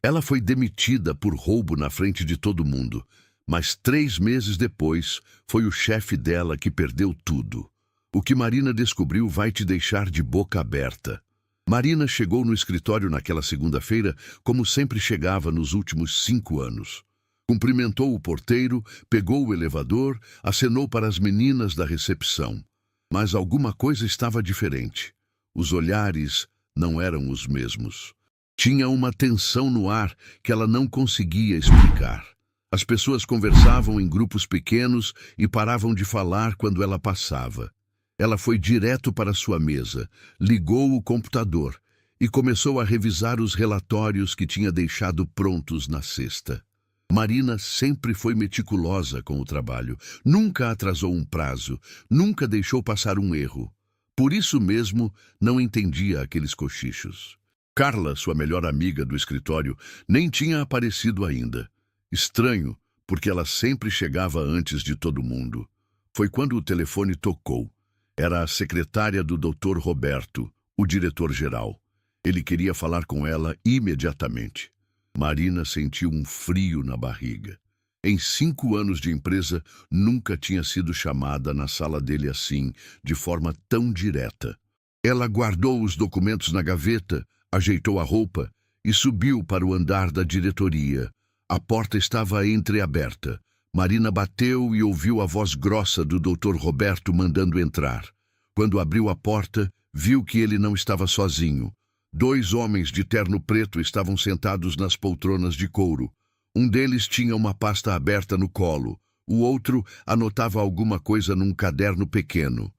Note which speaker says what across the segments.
Speaker 1: Ela foi demitida por roubo na frente de todo mundo, mas 3 meses depois foi o chefe dela que perdeu tudo. O que Marina descobriu vai te deixar de boca aberta. Marina chegou no escritório naquela segunda-feira como sempre chegava nos últimos 5 anos. Cumprimentou o porteiro, pegou o elevador, acenou para as meninas da recepção. Mas alguma coisa estava diferente. Os olhares não eram os mesmos. Tinha uma tensão no ar que ela não conseguia explicar. As pessoas conversavam em grupos pequenos e paravam de falar quando ela passava. Ela foi direto para sua mesa, ligou o computador e começou a revisar os relatórios que tinha deixado prontos na sexta. Marina sempre foi meticulosa com o trabalho, nunca atrasou um prazo, nunca deixou passar um erro. Por isso mesmo, não entendia aqueles cochichos. Carla, sua melhor amiga do escritório, nem tinha aparecido ainda. Estranho, porque ela sempre chegava antes de todo mundo. Foi quando o telefone tocou. Era a secretária do Dr. Roberto, o diretor-geral. Ele queria falar com ela imediatamente. Marina sentiu um frio na barriga. Em 5 anos de empresa, nunca tinha sido chamada na sala dele assim, de forma tão direta. Ela guardou os documentos na gaveta, ajeitou a roupa e subiu para o andar da diretoria. A porta estava entreaberta. Marina bateu e ouviu a voz grossa do Dr. Roberto mandando entrar. Quando abriu a porta, viu que ele não estava sozinho. 2 homens de terno preto estavam sentados nas poltronas de couro. Um deles tinha uma pasta aberta no colo. O outro anotava alguma coisa num caderno pequeno.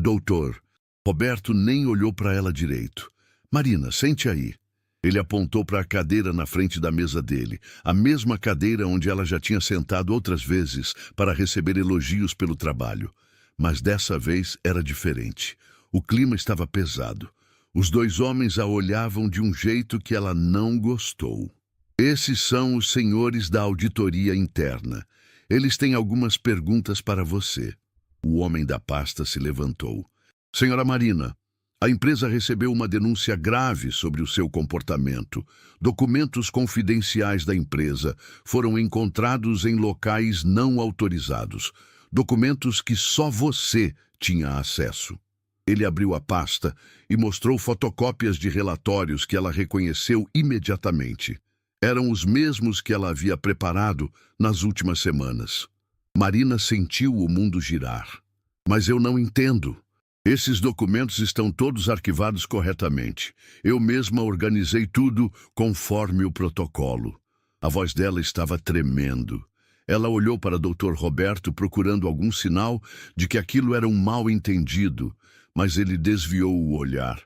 Speaker 1: Doutor. Roberto nem olhou para ela direito. Marina, sente aí. Ele apontou para a cadeira na frente da mesa dele, a mesma cadeira onde ela já tinha sentado outras vezes para receber elogios pelo trabalho. Mas dessa vez era diferente. O clima estava pesado. Os 2 homens a olhavam de um jeito que ela não gostou. Esses são os senhores da auditoria interna. Eles têm algumas perguntas para você. O homem da pasta se levantou. Senhora Marina, a empresa recebeu uma denúncia grave sobre o seu comportamento. Documentos confidenciais da empresa foram encontrados em locais não autorizados. Documentos que só você tinha acesso. Ele abriu a pasta e mostrou fotocópias de relatórios que ela reconheceu imediatamente. Eram os mesmos que ela havia preparado nas últimas semanas. Marina sentiu o mundo girar. Mas eu não entendo. Esses documentos estão todos arquivados corretamente. Eu mesma organizei tudo conforme o protocolo. A voz dela estava tremendo. Ela olhou para Dr. Roberto procurando algum sinal de que aquilo era um mal-entendido, mas ele desviou o olhar.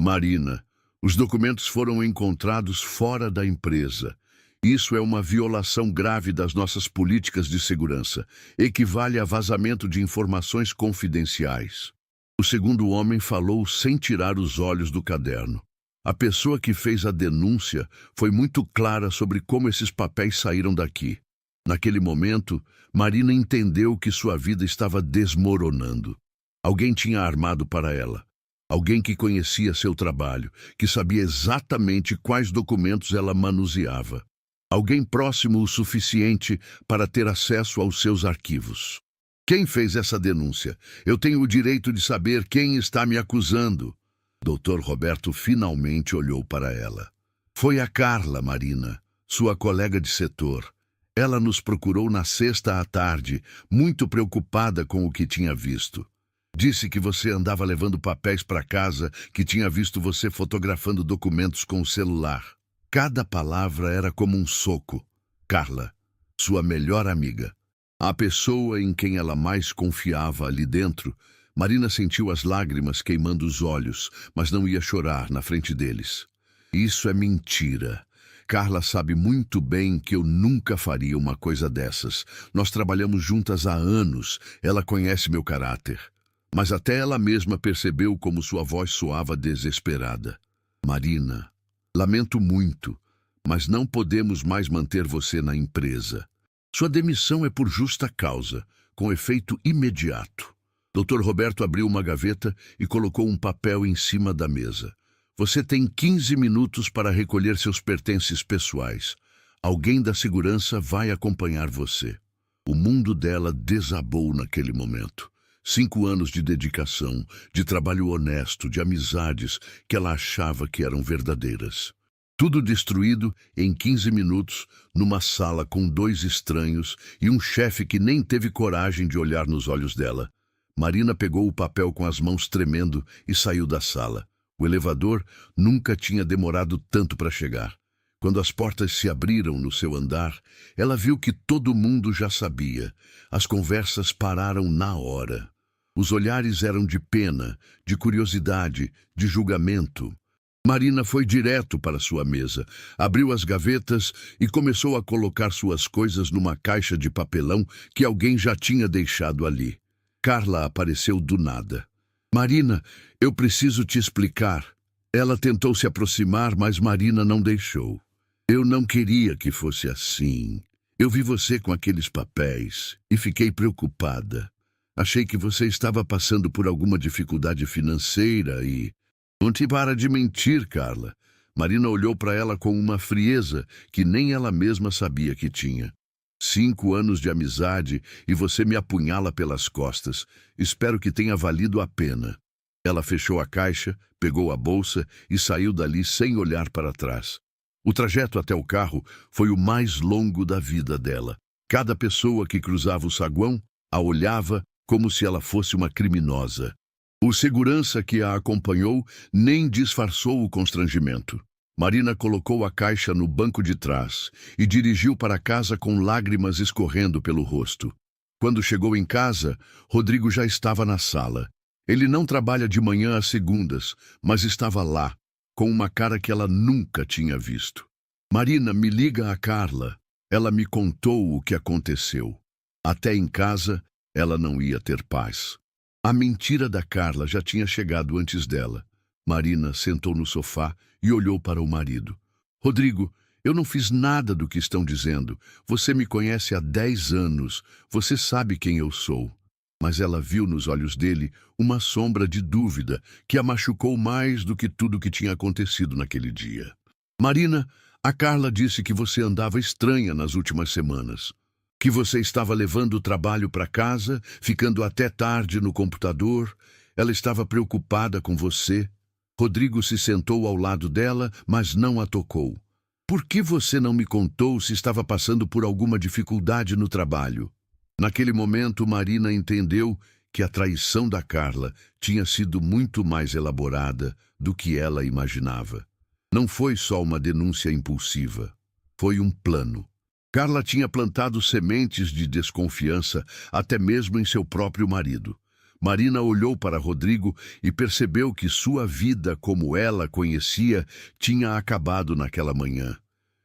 Speaker 1: Marina, os documentos foram encontrados fora da empresa. Isso é uma violação grave das nossas políticas de segurança. Equivale a vazamento de informações confidenciais. O segundo homem falou sem tirar os olhos do caderno. A pessoa que fez a denúncia foi muito clara sobre como esses papéis saíram daqui. Naquele momento, Marina entendeu que sua vida estava desmoronando. Alguém tinha armado para ela. Alguém que conhecia seu trabalho, que sabia exatamente quais documentos ela manuseava. Alguém próximo o suficiente para ter acesso aos seus arquivos. Quem fez essa denúncia? Eu tenho o direito de saber quem está me acusando. Dr. Roberto finalmente olhou para ela. Foi a Carla, Marina, sua colega de setor. Ela nos procurou na sexta à tarde, muito preocupada com o que tinha visto. Disse que você andava levando papéis para casa, que tinha visto você fotografando documentos com o celular. Cada palavra era como um soco. Carla, sua melhor amiga. A pessoa em quem ela mais confiava ali dentro, Marina sentiu as lágrimas queimando os olhos, mas não ia chorar na frente deles. Isso é mentira. Carla sabe muito bem que eu nunca faria uma coisa dessas. Nós trabalhamos juntas há anos, ela conhece meu caráter. Mas até ela mesma percebeu como sua voz soava desesperada. Marina, lamento muito, mas não podemos mais manter você na empresa. Sua demissão é por justa causa, com efeito imediato. Dr. Roberto abriu uma gaveta e colocou um papel em cima da mesa. Você tem 15 minutos para recolher seus pertences pessoais. Alguém da segurança vai acompanhar você. O mundo dela desabou naquele momento. 5 anos de dedicação, de trabalho honesto, de amizades que ela achava que eram verdadeiras. Tudo destruído em 15 minutos, numa sala com 2 estranhos e um chefe que nem teve coragem de olhar nos olhos dela. Marina pegou o papel com as mãos tremendo e saiu da sala. O elevador nunca tinha demorado tanto para chegar. Quando as portas se abriram no seu andar, ela viu que todo mundo já sabia. As conversas pararam na hora. Os olhares eram de pena, de curiosidade, de julgamento. Marina foi direto para sua mesa, abriu as gavetas e começou a colocar suas coisas numa caixa de papelão que alguém já tinha deixado ali. Carla apareceu do nada. Marina, eu preciso te explicar. Ela tentou se aproximar, mas Marina não deixou. Eu não queria que fosse assim. Eu vi você com aqueles papéis e fiquei preocupada. Achei que você estava passando por alguma dificuldade financeira e... Não te para de mentir, Carla. Marina olhou para ela com uma frieza que nem ela mesma sabia que tinha. 5 anos de amizade e você me apunhala pelas costas. Espero que tenha valido a pena. Ela fechou a caixa, pegou a bolsa e saiu dali sem olhar para trás. O trajeto até o carro foi o mais longo da vida dela. Cada pessoa que cruzava o saguão a olhava como se ela fosse uma criminosa. O segurança que a acompanhou nem disfarçou o constrangimento. Marina colocou a caixa no banco de trás e dirigiu para casa com lágrimas escorrendo pelo rosto. Quando chegou em casa, Rodrigo já estava na sala. Ele não trabalha de manhã às segundas, mas estava lá, com uma cara que ela nunca tinha visto. Marina, me liga a Carla. Ela me contou o que aconteceu. Até em casa, ela não ia ter paz. A mentira da Carla já tinha chegado antes dela. Marina sentou no sofá e olhou para o marido. Rodrigo, eu não fiz nada do que estão dizendo. Você me conhece há 10 anos. Você sabe quem eu sou. Mas ela viu nos olhos dele uma sombra de dúvida que a machucou mais do que tudo que tinha acontecido naquele dia. Marina, a Carla disse que você andava estranha nas últimas semanas. Que você estava levando o trabalho para casa, ficando até tarde no computador. Ela estava preocupada com você. Rodrigo se sentou ao lado dela, mas não a tocou. Por que você não me contou se estava passando por alguma dificuldade no trabalho? Naquele momento, Marina entendeu que a traição da Carla tinha sido muito mais elaborada do que ela imaginava. Não foi só uma denúncia impulsiva, foi um plano. Carla tinha plantado sementes de desconfiança até mesmo em seu próprio marido. Marina olhou para Rodrigo e percebeu que sua vida, como ela conhecia, tinha acabado naquela manhã.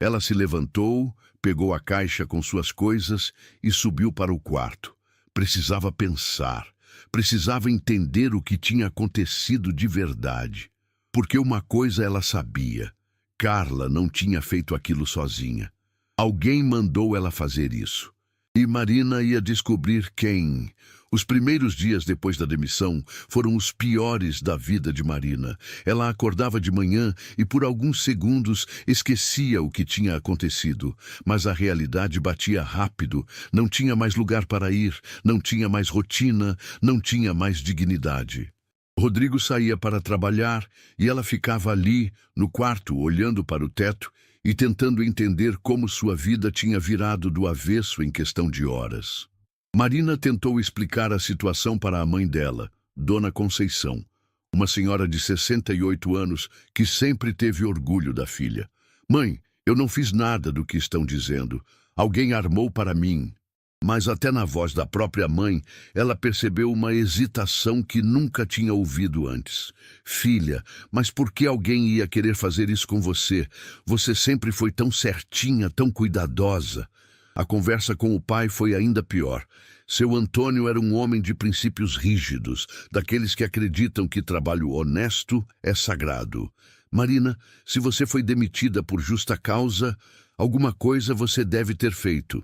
Speaker 1: Ela se levantou, pegou a caixa com suas coisas e subiu para o quarto. Precisava pensar, precisava entender o que tinha acontecido de verdade. Porque uma coisa ela sabia: Carla não tinha feito aquilo sozinha. Alguém mandou ela fazer isso. E Marina ia descobrir quem. Os primeiros dias depois da demissão foram os piores da vida de Marina. Ela acordava de manhã e por alguns segundos esquecia o que tinha acontecido. Mas a realidade batia rápido. Não tinha mais lugar para ir, não tinha mais rotina, não tinha mais dignidade. Rodrigo saía para trabalhar e ela ficava ali, no quarto, olhando para o teto e tentando entender como sua vida tinha virado do avesso em questão de horas. Marina tentou explicar a situação para a mãe dela, Dona Conceição, uma senhora de 68 anos que sempre teve orgulho da filha. Mãe, eu não fiz nada do que estão dizendo. Alguém armou para mim. Mas até na voz da própria mãe, ela percebeu uma hesitação que nunca tinha ouvido antes. Filha, mas por que alguém ia querer fazer isso com você? Você sempre foi tão certinha, tão cuidadosa. A conversa com o pai foi ainda pior. Seu Antônio era um homem de princípios rígidos, daqueles que acreditam que trabalho honesto é sagrado. Marina, se você foi demitida por justa causa, alguma coisa você deve ter feito.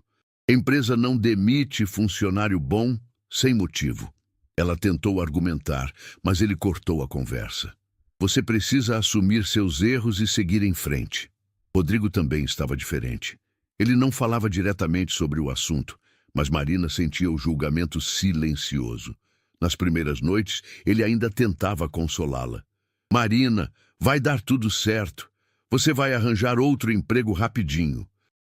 Speaker 1: Empresa não demite funcionário bom sem motivo. Ela tentou argumentar, mas ele cortou a conversa. Você precisa assumir seus erros e seguir em frente. Rodrigo também estava diferente. Ele não falava diretamente sobre o assunto, mas Marina sentia o julgamento silencioso. Nas primeiras noites, ele ainda tentava consolá-la. Marina, vai dar tudo certo. Você vai arranjar outro emprego rapidinho.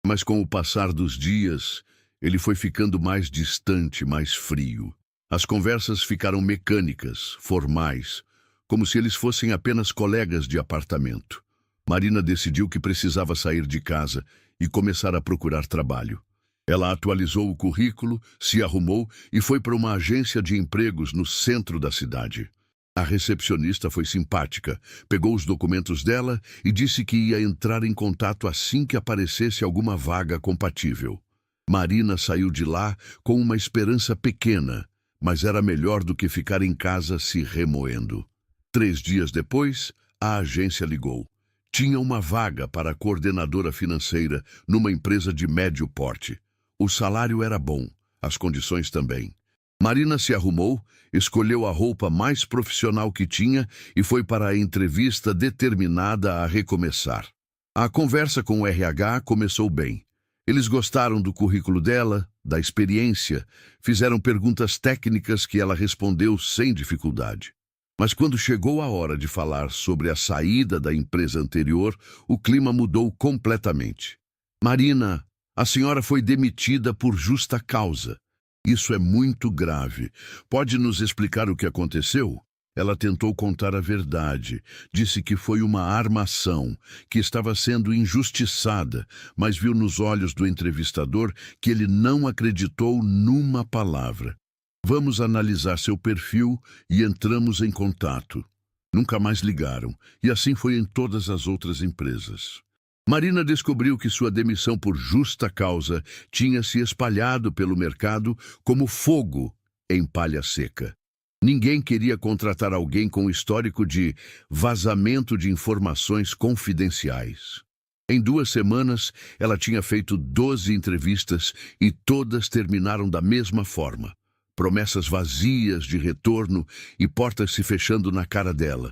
Speaker 1: Mas com o passar dos dias, ele foi ficando mais distante, mais frio. As conversas ficaram mecânicas, formais, como se eles fossem apenas colegas de apartamento. Marina decidiu que precisava sair de casa e começar a procurar trabalho. Ela atualizou o currículo, se arrumou e foi para uma agência de empregos no centro da cidade. A recepcionista foi simpática, pegou os documentos dela e disse que ia entrar em contato assim que aparecesse alguma vaga compatível. Marina saiu de lá com uma esperança pequena, mas era melhor do que ficar em casa se remoendo. 3 dias depois, a agência ligou. Tinha uma vaga para coordenadora financeira numa empresa de médio porte. O salário era bom, as condições também. Marina se arrumou, escolheu a roupa mais profissional que tinha e foi para a entrevista determinada a recomeçar. A conversa com o RH começou bem. Eles gostaram do currículo dela, da experiência, fizeram perguntas técnicas que ela respondeu sem dificuldade. Mas quando chegou a hora de falar sobre a saída da empresa anterior, o clima mudou completamente. Marina, a senhora foi demitida por justa causa. Isso é muito grave. Pode nos explicar o que aconteceu? Ela tentou contar a verdade. Disse que foi uma armação, que estava sendo injustiçada, mas viu nos olhos do entrevistador que ele não acreditou numa palavra. Vamos analisar seu perfil e entramos em contato. Nunca mais ligaram, e assim foi em todas as outras empresas. Marina descobriu que sua demissão por justa causa tinha se espalhado pelo mercado como fogo em palha seca. Ninguém queria contratar alguém com histórico de vazamento de informações confidenciais. Em 2 semanas, ela tinha feito 12 entrevistas e todas terminaram da mesma forma. Promessas vazias de retorno e portas se fechando na cara dela.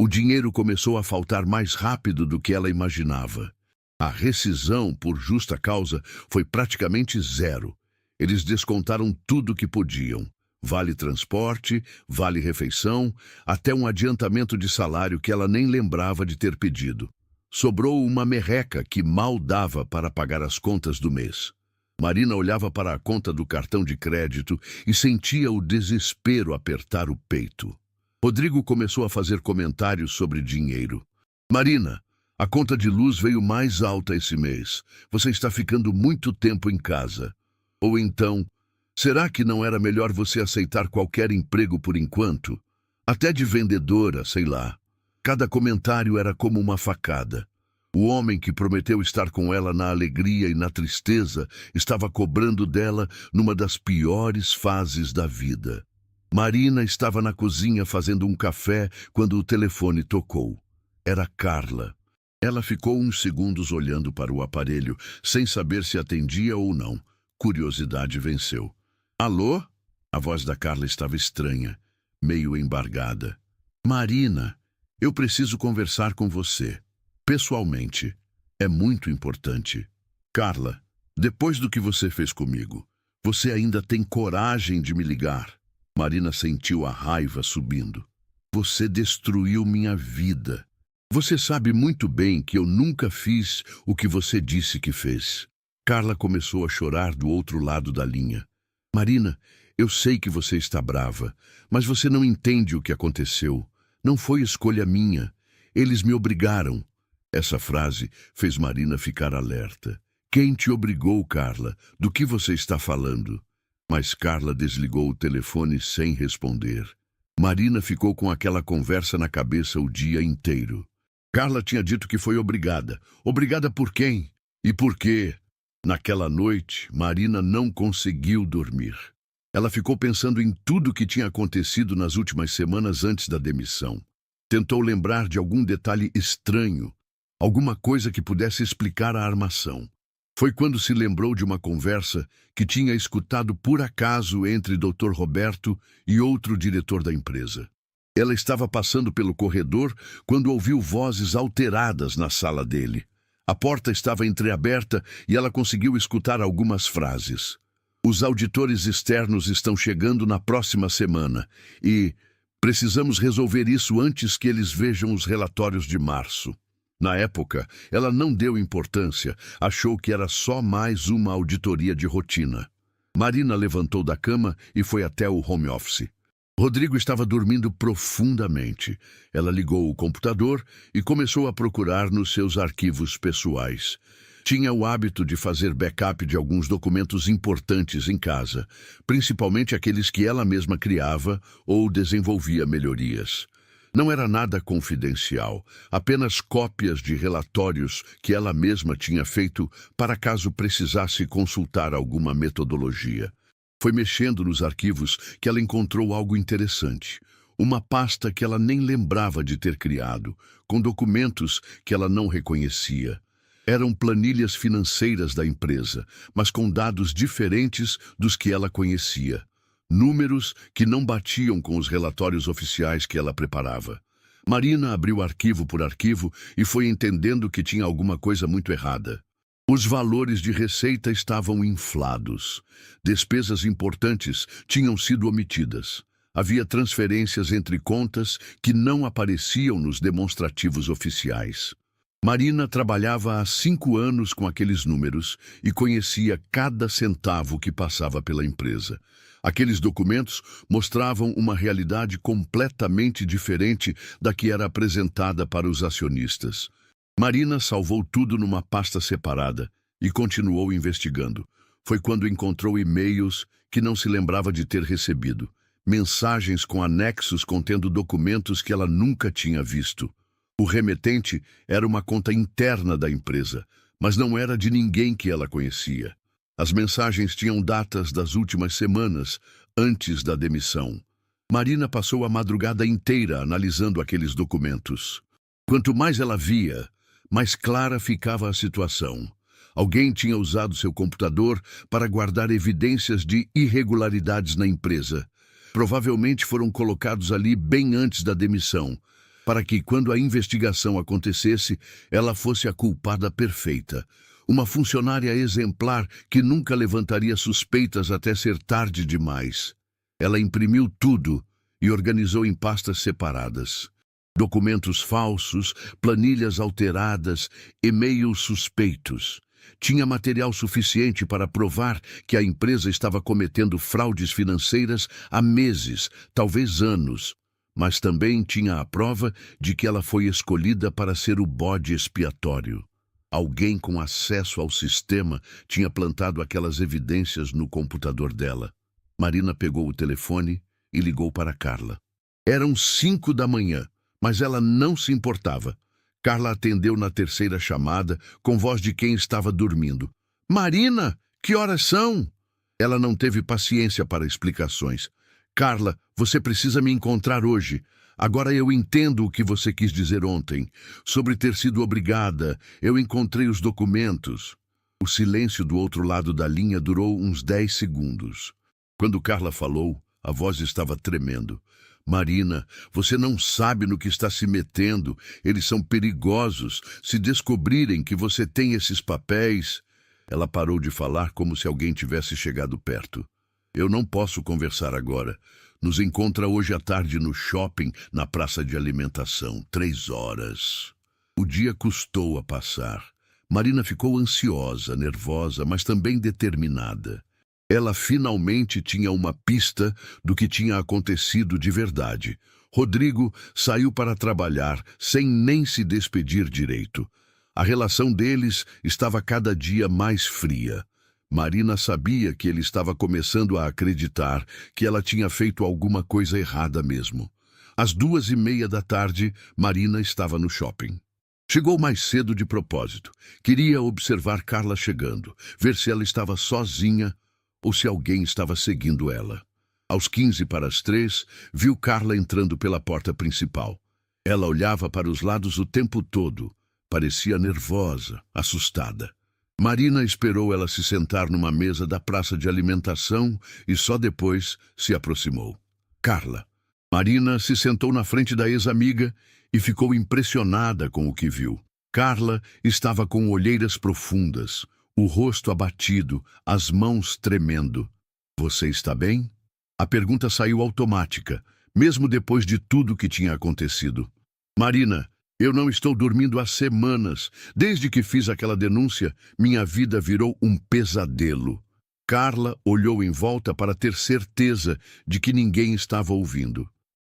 Speaker 1: O dinheiro começou a faltar mais rápido do que ela imaginava. A rescisão por justa causa foi praticamente zero. Eles descontaram tudo que podiam. Vale transporte, vale refeição, até um adiantamento de salário que ela nem lembrava de ter pedido. Sobrou uma merreca que mal dava para pagar as contas do mês. Marina olhava para a conta do cartão de crédito e sentia o desespero apertar o peito. Rodrigo começou a fazer comentários sobre dinheiro. Marina, a conta de luz veio mais alta esse mês. Você está ficando muito tempo em casa. Ou então, será que não era melhor você aceitar qualquer emprego por enquanto? Até de vendedora, sei lá. Cada comentário era como uma facada. O homem que prometeu estar com ela na alegria e na tristeza estava cobrando dela numa das piores fases da vida. Marina estava na cozinha fazendo um café quando o telefone tocou. Era Carla. Ela ficou uns segundos olhando para o aparelho, sem saber se atendia ou não. Curiosidade venceu. Alô? A voz da Carla estava estranha, meio embargada. Marina, eu preciso conversar com você. Pessoalmente. É muito importante. Carla, depois do que você fez comigo, você ainda tem coragem de me ligar? Marina sentiu a raiva subindo. Você destruiu minha vida. Você sabe muito bem que eu nunca fiz o que você disse que fez. Carla começou a chorar do outro lado da linha. Marina, eu sei que você está brava, mas você não entende o que aconteceu. Não foi escolha minha. Eles me obrigaram. Essa frase fez Marina ficar alerta. Quem te obrigou, Carla? Do que você está falando? Mas Carla desligou o telefone sem responder. Marina ficou com aquela conversa na cabeça o dia inteiro. Carla tinha dito que foi obrigada. Obrigada por quem? E por quê? Naquela noite, Marina não conseguiu dormir. Ela ficou pensando em tudo o que tinha acontecido nas últimas semanas antes da demissão. Tentou lembrar de algum detalhe estranho, alguma coisa que pudesse explicar a armação. Foi quando se lembrou de uma conversa que tinha escutado por acaso entre Dr. Roberto e outro diretor da empresa. Ela estava passando pelo corredor quando ouviu vozes alteradas na sala dele. A porta estava entreaberta e ela conseguiu escutar algumas frases. Os auditores externos estão chegando na próxima semana e precisamos resolver isso antes que eles vejam os relatórios de março. Na época, ela não deu importância, achou que era só mais uma auditoria de rotina. Marina levantou da cama e foi até o home office. Rodrigo estava dormindo profundamente. Ela ligou o computador e começou a procurar nos seus arquivos pessoais. Tinha o hábito de fazer backup de alguns documentos importantes em casa, principalmente aqueles que ela mesma criava ou desenvolvia melhorias. Não era nada confidencial, apenas cópias de relatórios que ela mesma tinha feito para caso precisasse consultar alguma metodologia. Foi mexendo nos arquivos que ela encontrou algo interessante. Uma pasta que ela nem lembrava de ter criado, com documentos que ela não reconhecia. Eram planilhas financeiras da empresa, mas com dados diferentes dos que ela conhecia. Números que não batiam com os relatórios oficiais que ela preparava. Marina abriu arquivo por arquivo e foi entendendo que tinha alguma coisa muito errada. Os valores de receita estavam inflados. Despesas importantes tinham sido omitidas. Havia transferências entre contas que não apareciam nos demonstrativos oficiais. Marina trabalhava há 5 anos com aqueles números e conhecia cada centavo que passava pela empresa. Aqueles documentos mostravam uma realidade completamente diferente da que era apresentada para os acionistas. Marina salvou tudo numa pasta separada e continuou investigando. Foi quando encontrou e-mails que não se lembrava de ter recebido, mensagens com anexos contendo documentos que ela nunca tinha visto. O remetente era uma conta interna da empresa, mas não era de ninguém que ela conhecia. As mensagens tinham datas das últimas semanas, antes da demissão. Marina passou a madrugada inteira analisando aqueles documentos. Quanto mais ela via, mais clara ficava a situação. Alguém tinha usado seu computador para guardar evidências de irregularidades na empresa. Provavelmente foram colocados ali bem antes da demissão, para que, quando a investigação acontecesse, ela fosse a culpada perfeita. Uma funcionária exemplar que nunca levantaria suspeitas até ser tarde demais. Ela imprimiu tudo e organizou em pastas separadas. Documentos falsos, planilhas alteradas, e-mails suspeitos. Tinha material suficiente para provar que a empresa estava cometendo fraudes financeiras há meses, talvez anos. Mas também tinha a prova de que ela foi escolhida para ser o bode expiatório. Alguém com acesso ao sistema tinha plantado aquelas evidências no computador dela. Marina pegou o telefone e ligou para Carla. Eram 5 da manhã, mas ela não se importava. Carla atendeu na terceira chamada, com voz de quem estava dormindo. "Marina, que horas são?" Ela não teve paciência para explicações. "Carla, você precisa me encontrar hoje. Agora eu entendo o que você quis dizer ontem. Sobre ter sido obrigada, eu encontrei os documentos." O silêncio do outro lado da linha durou uns 10 segundos. Quando Carla falou, a voz estava tremendo. "Marina, você não sabe no que está se metendo. Eles são perigosos. Se descobrirem que você tem esses papéis..." Ela parou de falar como se alguém tivesse chegado perto. "Eu não posso conversar agora. Nos encontra hoje à tarde no shopping, na praça de alimentação, 3 horas. O dia custou a passar. Marina ficou ansiosa, nervosa, mas também determinada. Ela finalmente tinha uma pista do que tinha acontecido de verdade. Rodrigo saiu para trabalhar sem nem se despedir direito. A relação deles estava cada dia mais fria. Marina sabia que ele estava começando a acreditar que ela tinha feito alguma coisa errada mesmo. Às 2:30 da tarde, Marina estava no shopping. Chegou mais cedo de propósito. Queria observar Carla chegando, ver se ela estava sozinha ou se alguém estava seguindo ela. Aos 15 para as 3, viu Carla entrando pela porta principal. Ela olhava para os lados o tempo todo. Parecia nervosa, assustada. Marina esperou ela se sentar numa mesa da praça de alimentação e só depois se aproximou. "Carla, Marina se sentou na frente da ex-amiga e ficou impressionada com o que viu. Carla estava com olheiras profundas, o rosto abatido, as mãos tremendo. Você está bem? A pergunta saiu automática, mesmo depois de tudo que tinha acontecido. Marina, eu não estou dormindo há semanas. Desde que fiz aquela denúncia, minha vida virou um pesadelo. Carla olhou em volta para ter certeza de que ninguém estava ouvindo.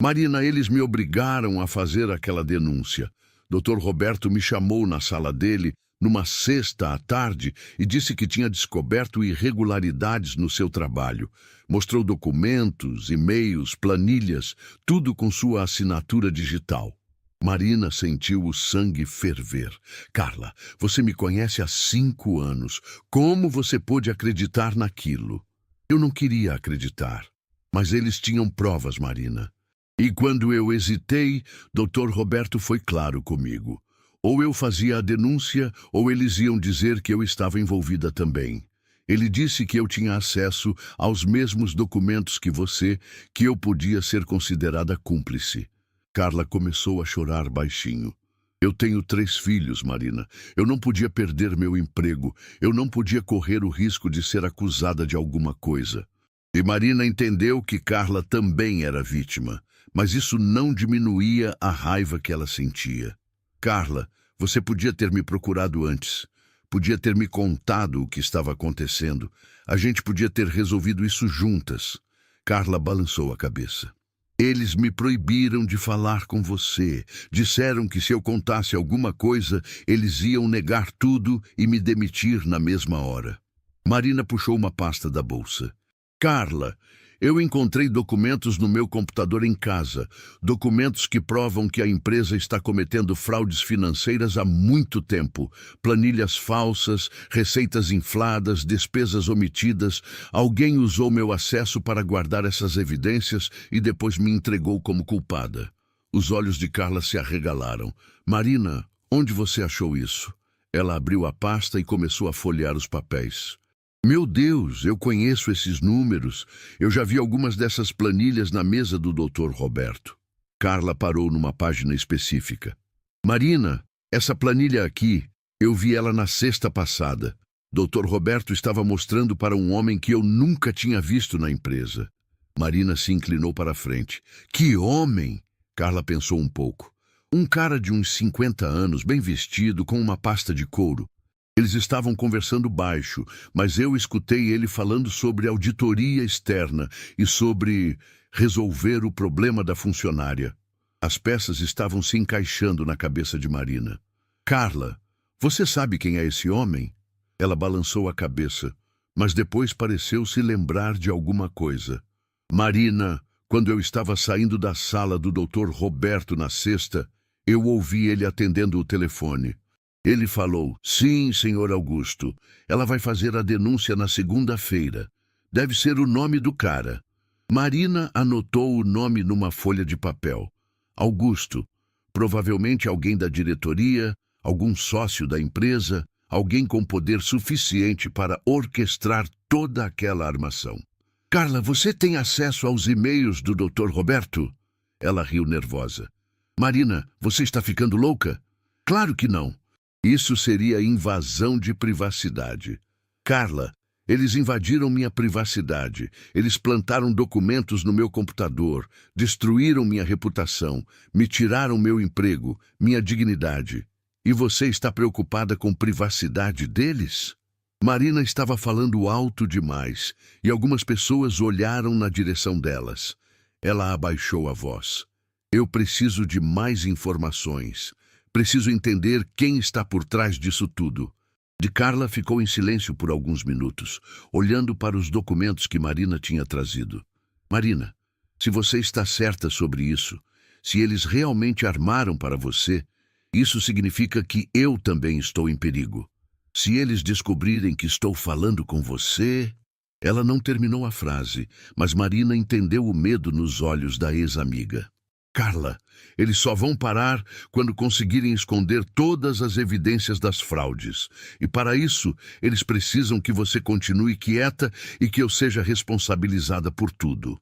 Speaker 1: Marina, eles me obrigaram a fazer aquela denúncia. Dr. Roberto me chamou na sala dele numa sexta à tarde e disse que tinha descoberto irregularidades no seu trabalho. Mostrou documentos, e-mails, planilhas, tudo com sua assinatura digital. Marina sentiu o sangue ferver. Carla, você me conhece há 5 anos. Como você pôde acreditar naquilo? Eu não queria acreditar, mas eles tinham provas, Marina. E quando eu hesitei, Dr. Roberto foi claro comigo. Ou eu fazia a denúncia, ou eles iam dizer que eu estava envolvida também. Ele disse que eu tinha acesso aos mesmos documentos que você, que eu podia ser considerada cúmplice. Carla começou a chorar baixinho. Eu tenho 3 filhos, Marina. Eu não podia perder meu emprego. Eu não podia correr o risco de ser acusada de alguma coisa. E Marina entendeu que Carla também era vítima. Mas isso não diminuía a raiva que ela sentia. Carla, você podia ter me procurado antes. Podia ter me contado o que estava acontecendo. A gente podia ter resolvido isso juntas. Carla balançou a cabeça. Eles me proibiram de falar com você. Disseram que se eu contasse alguma coisa, eles iam negar tudo e me demitir na mesma hora. Marina puxou uma pasta da bolsa. Carla, eu encontrei documentos no meu computador em casa. Documentos que provam que a empresa está cometendo fraudes financeiras há muito tempo. Planilhas falsas, receitas infladas, despesas omitidas. Alguém usou meu acesso para guardar essas evidências e depois me entregou como culpada. Os olhos de Carla se arregalaram. Marina, onde você achou isso? Ela abriu a pasta e começou a folhear os papéis. Meu Deus, eu conheço esses números. Eu já vi algumas dessas planilhas na mesa do Dr. Roberto. Carla parou numa página específica. Marina, essa planilha aqui, eu vi ela na sexta passada. Dr. Roberto estava mostrando para um homem que eu nunca tinha visto na empresa. Marina se inclinou para a frente. Que homem! Carla pensou um pouco. Um cara de uns 50 anos, bem vestido, com uma pasta de couro. Eles estavam conversando baixo, mas eu escutei ele falando sobre auditoria externa e sobre resolver o problema da funcionária. As peças estavam se encaixando na cabeça de Marina. Carla, você sabe quem é esse homem? Ela balançou a cabeça, mas depois pareceu se lembrar de alguma coisa. Marina, quando eu estava saindo da sala do Dr. Roberto na sexta, eu ouvi ele atendendo o telefone. Ele falou, sim, senhor Augusto, ela vai fazer a denúncia na segunda-feira. Deve ser o nome do cara. Marina anotou o nome numa folha de papel. Augusto, provavelmente alguém da diretoria, algum sócio da empresa, alguém com poder suficiente para orquestrar toda aquela armação. Carla, você tem acesso aos e-mails do Dr. Roberto? Ela riu nervosa. Marina, você está ficando louca? Claro que não. Isso seria invasão de privacidade. Carla, eles invadiram minha privacidade. Eles plantaram documentos no meu computador, destruíram minha reputação, me tiraram meu emprego, minha dignidade. E você está preocupada com privacidade deles? Marina estava falando alto demais e algumas pessoas olharam na direção delas. Ela abaixou a voz. Eu preciso de mais informações. Preciso entender quem está por trás disso tudo. De Carla ficou em silêncio por alguns minutos, olhando para os documentos que Marina tinha trazido. Marina, se você está certa sobre isso, se eles realmente armaram para você, isso significa que eu também estou em perigo. Se eles descobrirem que estou falando com você... Ela não terminou a frase, mas Marina entendeu o medo nos olhos da ex-amiga. Carla, eles só vão parar quando conseguirem esconder todas as evidências das fraudes. E para isso, eles precisam que você continue quieta e que eu seja responsabilizada por tudo.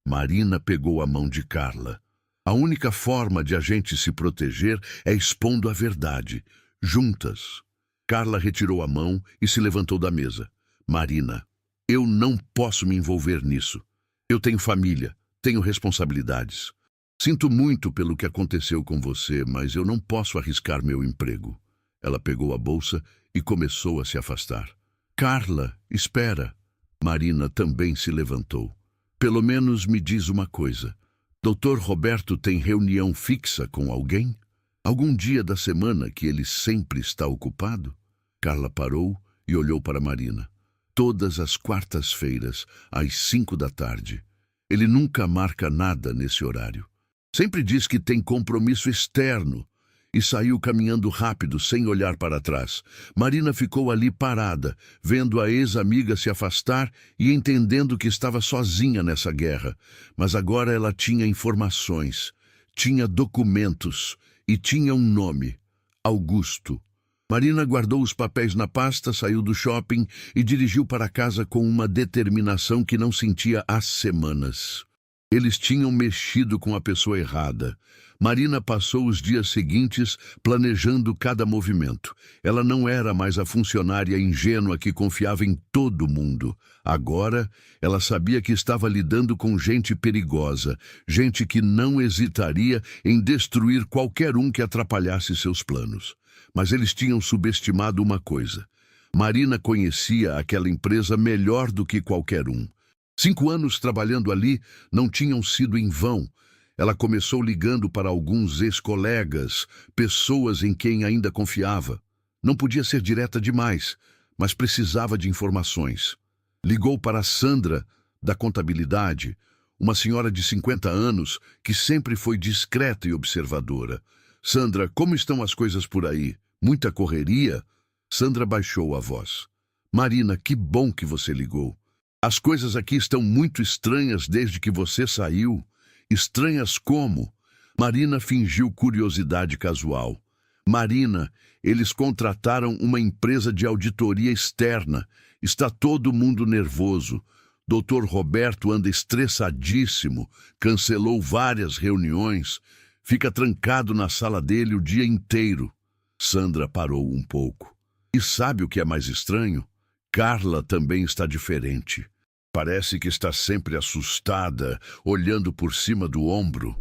Speaker 1: Marina pegou a mão de Carla. A única forma de a gente se proteger é expondo a verdade, juntas. Carla retirou a mão e se levantou da mesa. Marina, eu não posso me envolver nisso. Eu tenho família, tenho responsabilidades. Sinto muito pelo que aconteceu com você, mas eu não posso arriscar meu emprego. Ela pegou a bolsa e começou a se afastar. Carla, espera. Marina também se levantou. Pelo menos me diz uma coisa. Dr. Roberto tem reunião fixa com alguém? Algum dia da semana que ele sempre está ocupado? Carla parou e olhou para Marina. Todas as quartas-feiras, às 5 da tarde. Ele nunca marca nada nesse horário. Sempre diz que tem compromisso externo e saiu caminhando rápido, sem olhar para trás. Marina ficou ali parada, vendo a ex-amiga se afastar e entendendo que estava sozinha nessa guerra. Mas agora ela tinha informações, tinha documentos e tinha um nome: Augusto. Marina guardou os papéis na pasta, saiu do shopping e dirigiu para casa com uma determinação que não sentia há semanas. Eles tinham mexido com a pessoa errada. Marina passou os dias seguintes planejando cada movimento. Ela não era mais a funcionária ingênua que confiava em todo mundo. Agora, ela sabia que estava lidando com gente perigosa, gente que não hesitaria em destruir qualquer um que atrapalhasse seus planos. Mas eles tinham subestimado uma coisa. Marina conhecia aquela empresa melhor do que qualquer um. 5 anos trabalhando ali não tinham sido em vão. Ela começou ligando para alguns ex-colegas, pessoas em quem ainda confiava. Não podia ser direta demais, mas precisava de informações. Ligou para Sandra, da contabilidade, uma senhora de 50 anos que sempre foi discreta e observadora. Sandra, como estão as coisas por aí? Muita correria? Sandra baixou a voz. Marina, que bom que você ligou. As coisas aqui estão muito estranhas desde que você saiu. Estranhas como? Marina fingiu curiosidade casual. Marina, eles contrataram uma empresa de auditoria externa. Está todo mundo nervoso. Dr. Roberto anda estressadíssimo. Cancelou várias reuniões. Fica trancado na sala dele o dia inteiro. Sandra parou um pouco. E sabe o que é mais estranho? Carla também está diferente. Parece que está sempre assustada, olhando por cima do ombro.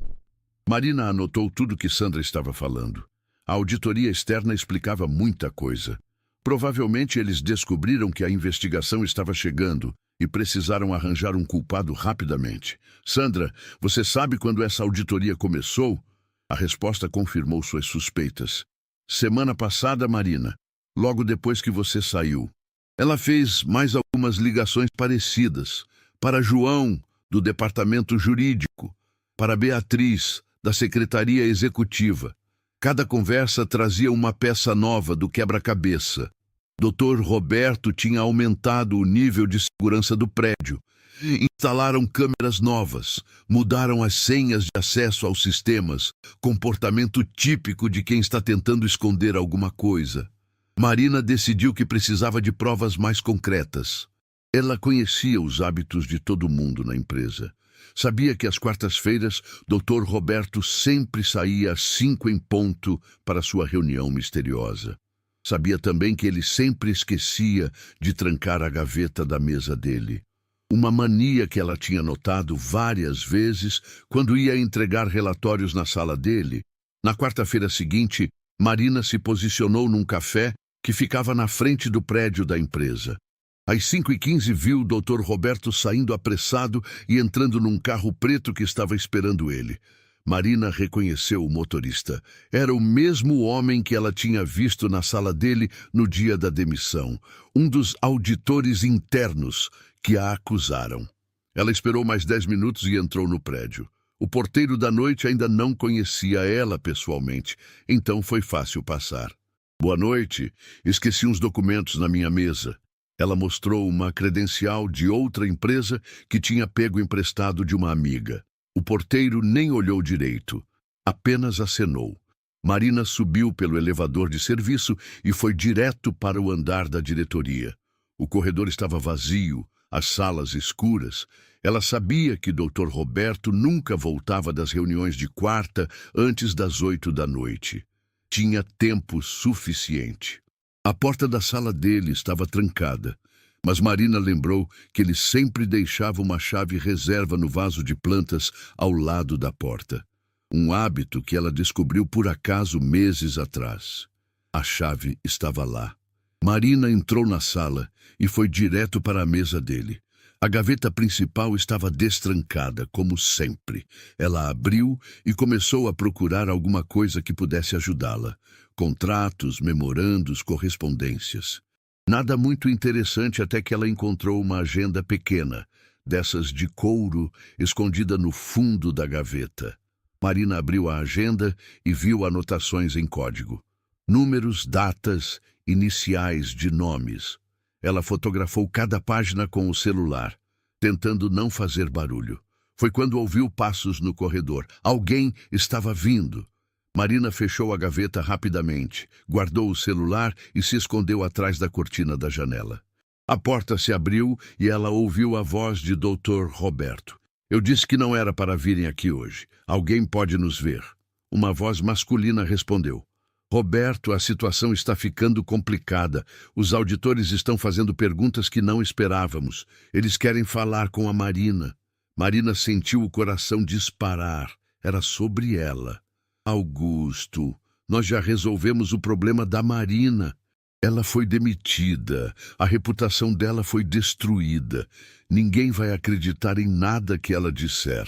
Speaker 1: Marina anotou tudo que Sandra estava falando. A auditoria externa explicava muita coisa. Provavelmente eles descobriram que a investigação estava chegando e precisaram arranjar um culpado rapidamente. Sandra, você sabe quando essa auditoria começou? A resposta confirmou suas suspeitas. Semana passada, Marina, logo depois que você saiu. Ela fez mais algumas ligações parecidas, para João, do departamento jurídico, para Beatriz, da secretaria executiva. Cada conversa trazia uma peça nova do quebra-cabeça. Dr. Roberto tinha aumentado o nível de segurança do prédio. Instalaram câmeras novas, mudaram as senhas de acesso aos sistemas, comportamento típico de quem está tentando esconder alguma coisa. Marina decidiu que precisava de provas mais concretas. Ela conhecia os hábitos de todo mundo na empresa. Sabia que às quartas-feiras, Dr. Roberto sempre saía às 5 em ponto para sua reunião misteriosa. Sabia também que ele sempre esquecia de trancar a gaveta da mesa dele. Uma mania que ela tinha notado várias vezes quando ia entregar relatórios na sala dele. Na quarta-feira seguinte, Marina se posicionou num café que ficava na frente do prédio da empresa. Às 5h15 viu o Dr. Roberto saindo apressado e entrando num carro preto que estava esperando ele. Marina reconheceu o motorista. Era o mesmo homem que ela tinha visto na sala dele no dia da demissão, um dos auditores internos que a acusaram. Ela esperou mais 10 minutos e entrou no prédio. O porteiro da noite ainda não conhecia ela pessoalmente, então foi fácil passar. Boa noite, esqueci uns documentos na minha mesa. Ela mostrou uma credencial de outra empresa que tinha pego emprestado de uma amiga. O porteiro nem olhou direito, apenas acenou. Marina subiu pelo elevador de serviço e foi direto para o andar da diretoria. O corredor estava vazio, as salas escuras, ela sabia que Dr. Roberto nunca voltava das reuniões de quarta antes das 8 da noite. Tinha tempo suficiente. A porta da sala dele estava trancada, mas Marina lembrou que ele sempre deixava uma chave reserva no vaso de plantas ao lado da porta. Um hábito que ela descobriu por acaso meses atrás. A chave estava lá. Marina entrou na sala e foi direto para a mesa dele. A gaveta principal estava destrancada, como sempre. Ela abriu e começou a procurar alguma coisa que pudesse ajudá-la. Contratos, memorandos, correspondências. Nada muito interessante até que ela encontrou uma agenda pequena, dessas de couro, escondida no fundo da gaveta. Marina abriu a agenda e viu anotações em código. Números, datas, iniciais de nomes. Ela fotografou cada página com o celular, tentando não fazer barulho. Foi quando ouviu passos no corredor. Alguém estava vindo. Marina fechou a gaveta rapidamente, guardou o celular e se escondeu atrás da cortina da janela. A porta se abriu e ela ouviu a voz de Dr. Roberto. Eu disse que não era para virem aqui hoje. Alguém pode nos ver. Uma voz masculina respondeu. Roberto, a situação está ficando complicada. Os auditores estão fazendo perguntas que não esperávamos. Eles querem falar com a Marina. Marina sentiu o coração disparar. Era sobre ela. Augusto, nós já resolvemos o problema da Marina. Ela foi demitida. A reputação dela foi destruída. Ninguém vai acreditar em nada que ela disser.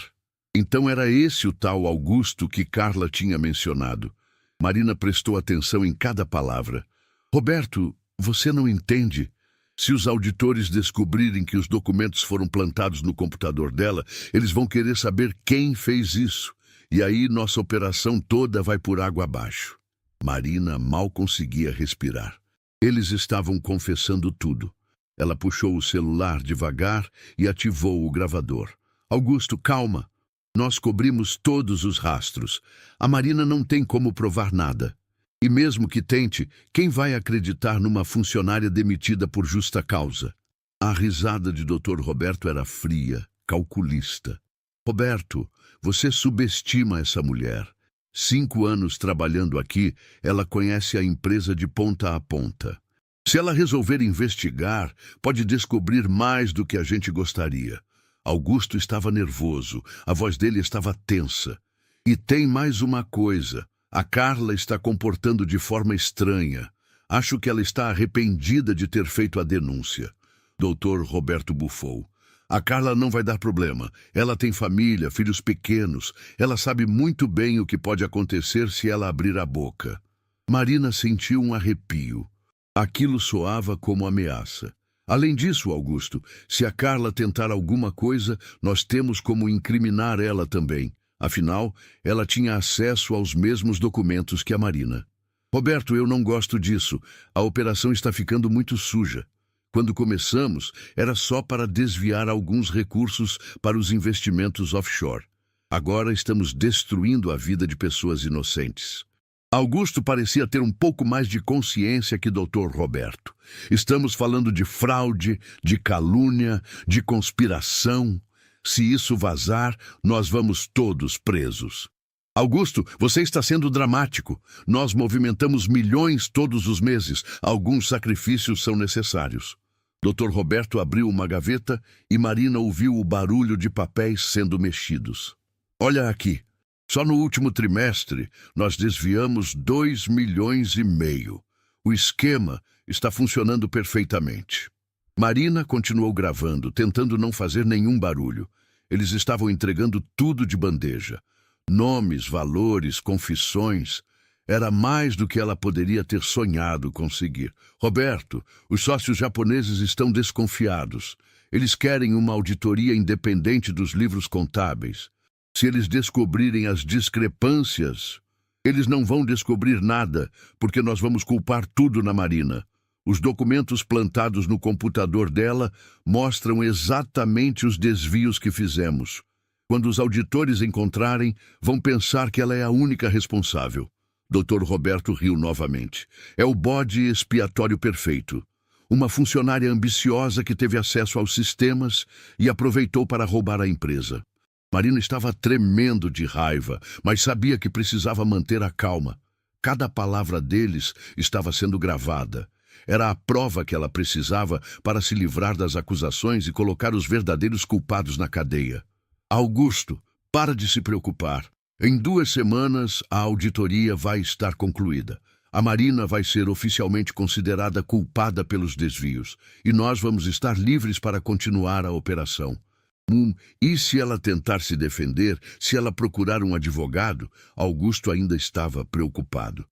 Speaker 1: Então era esse o tal Augusto que Carla tinha mencionado. Marina prestou atenção em cada palavra. Roberto, você não entende? Se os auditores descobrirem que os documentos foram plantados no computador dela, eles vão querer saber quem fez isso. E aí nossa operação toda vai por água abaixo. Marina mal conseguia respirar. Eles estavam confessando tudo. Ela puxou o celular devagar e ativou o gravador. Augusto, calma. Nós cobrimos todos os rastros. A Marina não tem como provar nada. E mesmo que tente, quem vai acreditar numa funcionária demitida por justa causa? A risada de Dr. Roberto era fria, calculista. Roberto, você subestima essa mulher. 5 anos trabalhando aqui, ela conhece a empresa de ponta a ponta. Se ela resolver investigar, pode descobrir mais do que a gente gostaria. Augusto estava nervoso, a voz dele estava tensa. E tem mais uma coisa, a Carla está comportando de forma estranha. Acho que ela está arrependida de ter feito a denúncia. Dr. Roberto bufou. A Carla não vai dar problema. Ela tem família, filhos pequenos. Ela sabe muito bem o que pode acontecer se ela abrir a boca. Marina sentiu um arrepio. Aquilo soava como ameaça. Além disso, Augusto, se a Carla tentar alguma coisa, nós temos como incriminar ela também. Afinal, ela tinha acesso aos mesmos documentos que a Marina. Roberto, eu não gosto disso. A operação está ficando muito suja. Quando começamos, era só para desviar alguns recursos para os investimentos offshore. Agora estamos destruindo a vida de pessoas inocentes. Augusto parecia ter um pouco mais de consciência que Dr. Roberto. Estamos falando de fraude, de calúnia, de conspiração. Se isso vazar, nós vamos todos presos. Augusto, você está sendo dramático. Nós movimentamos milhões todos os meses. Alguns sacrifícios são necessários. Dr. Roberto abriu uma gaveta e Marina ouviu o barulho de papéis sendo mexidos. Olha aqui. Só no último trimestre, nós desviamos 2,5 milhões. O esquema está funcionando perfeitamente. Marina continuou gravando, tentando não fazer nenhum barulho. Eles estavam entregando tudo de bandeja. Nomes, valores, confissões. Era mais do que ela poderia ter sonhado conseguir. Roberto, os sócios japoneses estão desconfiados. Eles querem uma auditoria independente dos livros contábeis. Se eles descobrirem as discrepâncias, eles não vão descobrir nada, porque nós vamos culpar tudo na Marina. Os documentos plantados no computador dela mostram exatamente os desvios que fizemos. Quando os auditores encontrarem, vão pensar que ela é a única responsável. Dr. Roberto riu novamente. É o bode expiatório perfeito. uma funcionária ambiciosa que teve acesso aos sistemas e aproveitou para roubar a empresa. Marina estava tremendo de raiva, mas sabia que precisava manter a calma. Cada palavra deles estava sendo gravada. Era a prova que ela precisava para se livrar das acusações e colocar os verdadeiros culpados na cadeia. Augusto, para de se preocupar. Em 2 semanas, a auditoria vai estar concluída. A Marina vai ser oficialmente considerada culpada pelos desvios, e nós vamos estar livres para continuar a operação. E se ela tentar se defender, se ela procurar um advogado? Augusto ainda estava preocupado.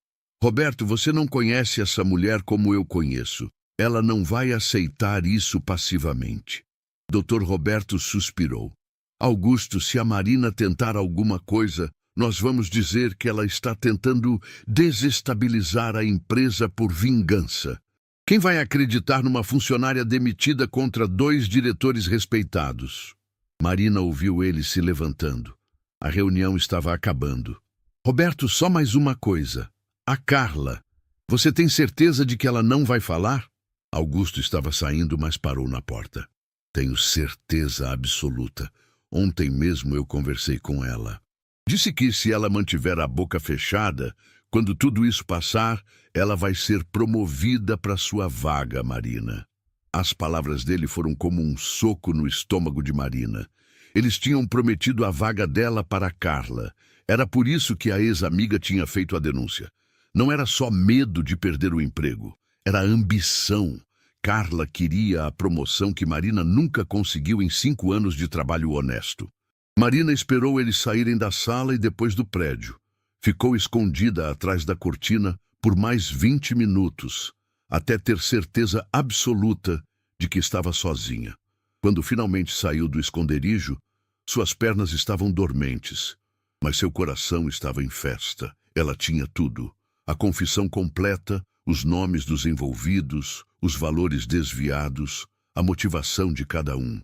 Speaker 1: Roberto, você não conhece essa mulher como eu conheço. Ela não vai aceitar isso passivamente. Dr. Roberto suspirou. Augusto, se a Marina tentar alguma coisa, nós vamos dizer que ela está tentando desestabilizar a empresa por vingança. Quem vai acreditar numa funcionária demitida contra 2 diretores respeitados? Marina ouviu ele se levantando. A reunião estava acabando. Roberto, só mais uma coisa. A Carla. Você tem certeza de que ela não vai falar? Augusto estava saindo, mas parou na porta. Tenho certeza absoluta. Ontem mesmo eu conversei com ela. Disse que se ela mantiver a boca fechada, quando tudo isso passar, ela vai ser promovida para sua vaga, Marina. As palavras dele foram como um soco no estômago de Marina. Eles tinham prometido a vaga dela para Carla. Era por isso que a ex-amiga tinha feito a denúncia. Não era só medo de perder o emprego, era ambição. Carla queria a promoção que Marina nunca conseguiu em 5 anos de trabalho honesto. Marina esperou eles saírem da sala e depois do prédio. Ficou escondida atrás da cortina por mais 20 minutos, até ter certeza absoluta de que estava sozinha. Quando finalmente saiu do esconderijo, suas pernas estavam dormentes, mas seu coração estava em festa. Ela tinha tudo. A confissão completa, os nomes dos envolvidos, os valores desviados, a motivação de cada um.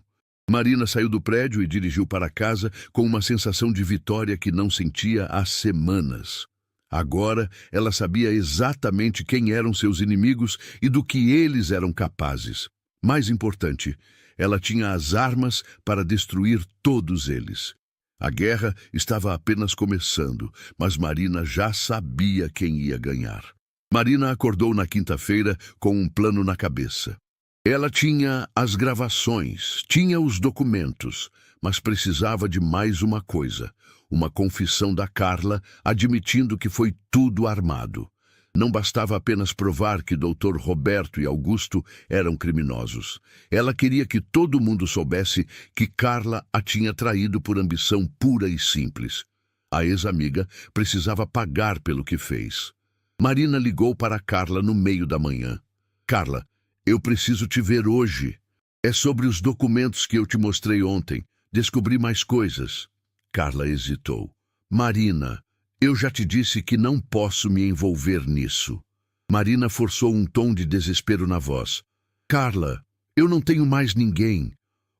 Speaker 1: Marina saiu do prédio e dirigiu para casa com uma sensação de vitória que não sentia há semanas. Agora ela sabia exatamente quem eram seus inimigos e do que eles eram capazes. Mais importante, ela tinha as armas para destruir todos eles. A guerra estava apenas começando, mas Marina já sabia quem ia ganhar. Marina acordou na quinta-feira com um plano na cabeça. Ela tinha as gravações, tinha os documentos, mas precisava de mais uma coisa, uma confissão da Carla admitindo que foi tudo armado. Não bastava apenas provar que Dr. Roberto e Augusto eram criminosos. Ela queria que todo mundo soubesse que Carla a tinha traído por ambição pura e simples. A ex-amiga precisava pagar pelo que fez. Marina ligou para Carla no meio da manhã. Carla, eu preciso te ver hoje. É sobre os documentos que eu te mostrei ontem. Descobri mais coisas. Carla hesitou. Marina, eu já te disse que não posso me envolver nisso. Marina forçou um tom de desespero na voz. Carla, eu não tenho mais ninguém.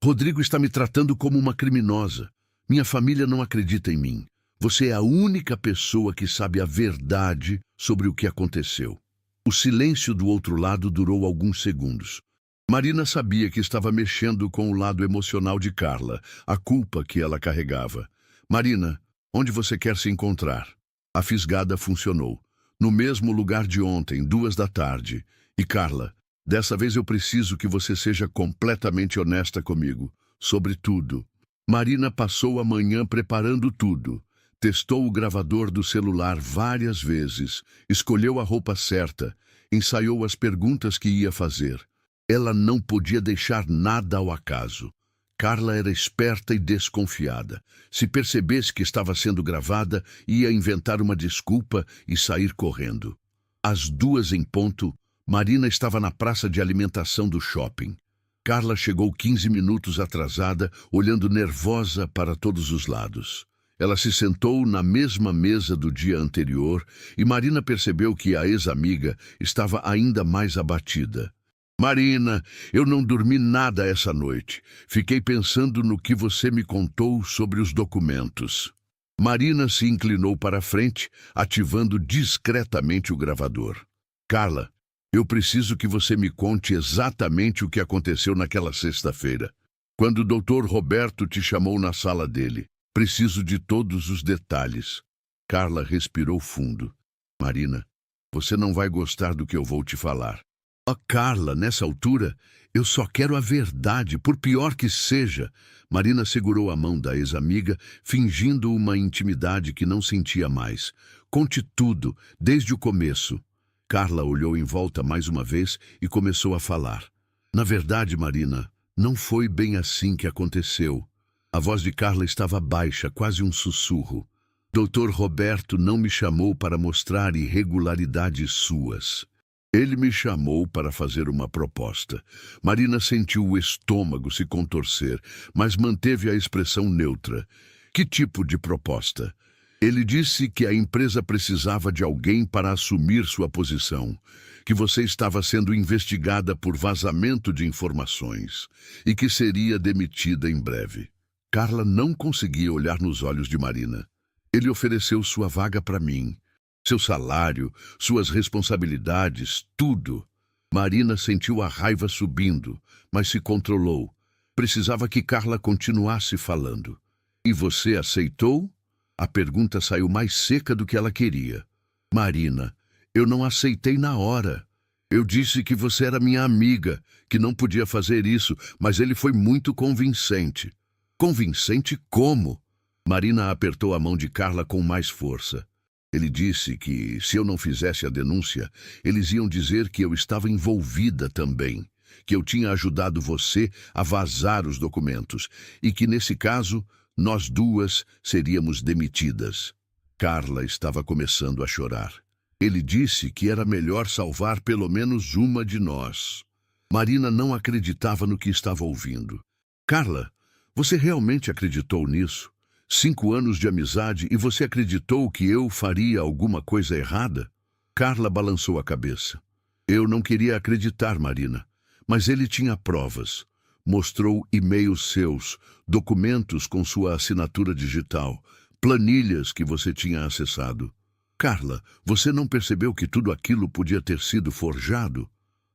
Speaker 1: Rodrigo está me tratando como uma criminosa. Minha família não acredita em mim. Você é a única pessoa que sabe a verdade sobre o que aconteceu. O silêncio do outro lado durou alguns segundos. Marina sabia que estava mexendo com o lado emocional de Carla, a culpa que ela carregava. Marina, onde você quer se encontrar? A fisgada funcionou. No mesmo lugar de ontem, 14h. E Carla, dessa vez eu preciso que você seja completamente honesta comigo. Sobre tudo. Marina passou a manhã preparando tudo. Testou o gravador do celular várias vezes. Escolheu a roupa certa. Ensaiou as perguntas que ia fazer. Ela não podia deixar nada ao acaso. Carla era esperta e desconfiada. Se percebesse que estava sendo gravada, ia inventar uma desculpa e sair correndo. Às 2h em ponto, Marina estava na praça de alimentação do shopping. Carla chegou 15 minutos atrasada, olhando nervosa para todos os lados. Ela se sentou na mesma mesa do dia anterior e Marina percebeu que a ex-amiga estava ainda mais abatida. Marina, eu não dormi nada essa noite. Fiquei pensando no que você me contou sobre os documentos. Marina se inclinou para a frente, ativando discretamente o gravador. Carla, Eu preciso que você me conte exatamente o que aconteceu naquela sexta-feira, quando o Dr. Roberto te chamou na sala dele. Preciso de todos os detalhes. Carla respirou fundo. Marina, você não vai gostar do que eu vou te falar. Oh, Carla, nessa altura, eu só quero a verdade, por pior que seja. Marina segurou a mão da ex-amiga, fingindo uma intimidade que não sentia mais. Conte tudo, desde o começo. Carla olhou em volta mais uma vez e começou a falar. Na verdade, Marina, não foi bem assim que aconteceu. A voz de Carla estava baixa, quase um sussurro. Dr. Roberto não me chamou para mostrar irregularidades suas. Ele me chamou para fazer uma proposta. Marina sentiu o estômago se contorcer, mas manteve a expressão neutra. Que tipo de proposta? Ele disse que a empresa precisava de alguém para assumir sua posição, que você estava sendo investigada por vazamento de informações e que seria demitida em breve. Carla não conseguia olhar nos olhos de Marina. Ele ofereceu sua vaga para mim. Seu salário, suas responsabilidades, tudo. Marina sentiu a raiva subindo, mas se controlou. Precisava que Carla continuasse falando. E você aceitou? A pergunta saiu mais seca do que ela queria. Marina, eu não aceitei na hora. Eu disse que você era minha amiga, que não podia fazer isso, mas ele foi muito convincente. Convincente como? Marina apertou a mão de Carla com mais força. Ele disse que, se eu não fizesse a denúncia, eles iam dizer que eu estava envolvida também, que eu tinha ajudado você a vazar os documentos e que, nesse caso, nós duas seríamos demitidas. Carla estava começando a chorar. Ele disse que era melhor salvar pelo menos uma de nós. Marina não acreditava no que estava ouvindo. Carla, você realmente acreditou nisso? 5 anos de amizade e você acreditou que eu faria alguma coisa errada? Carla balançou a cabeça. Eu não queria acreditar, Marina, mas ele tinha provas. Mostrou e-mails seus, documentos com sua assinatura digital, planilhas que você tinha acessado. Carla, você não percebeu que tudo aquilo podia ter sido forjado?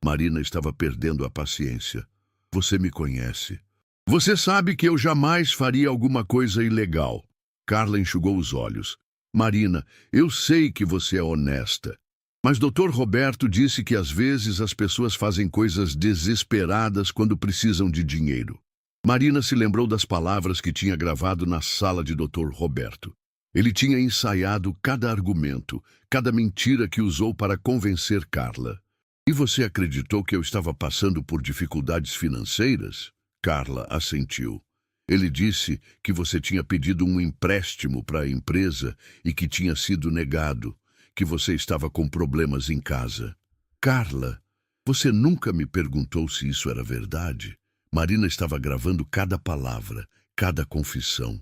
Speaker 1: Marina estava perdendo a paciência. Você me conhece. Você sabe que eu jamais faria alguma coisa ilegal. Carla enxugou os olhos. Marina, eu sei que você é honesta. Mas Dr. Roberto disse que às vezes as pessoas fazem coisas desesperadas quando precisam de dinheiro. Marina se lembrou das palavras que tinha gravado na sala de Dr. Roberto. Ele tinha ensaiado cada argumento, cada mentira que usou para convencer Carla. E você acreditou que eu estava passando por dificuldades financeiras? Carla assentiu. Ele disse que você tinha pedido um empréstimo para a empresa e que tinha sido negado, que você estava com problemas em casa. Carla, você nunca me perguntou se isso era verdade? Marina estava gravando cada palavra, cada confissão.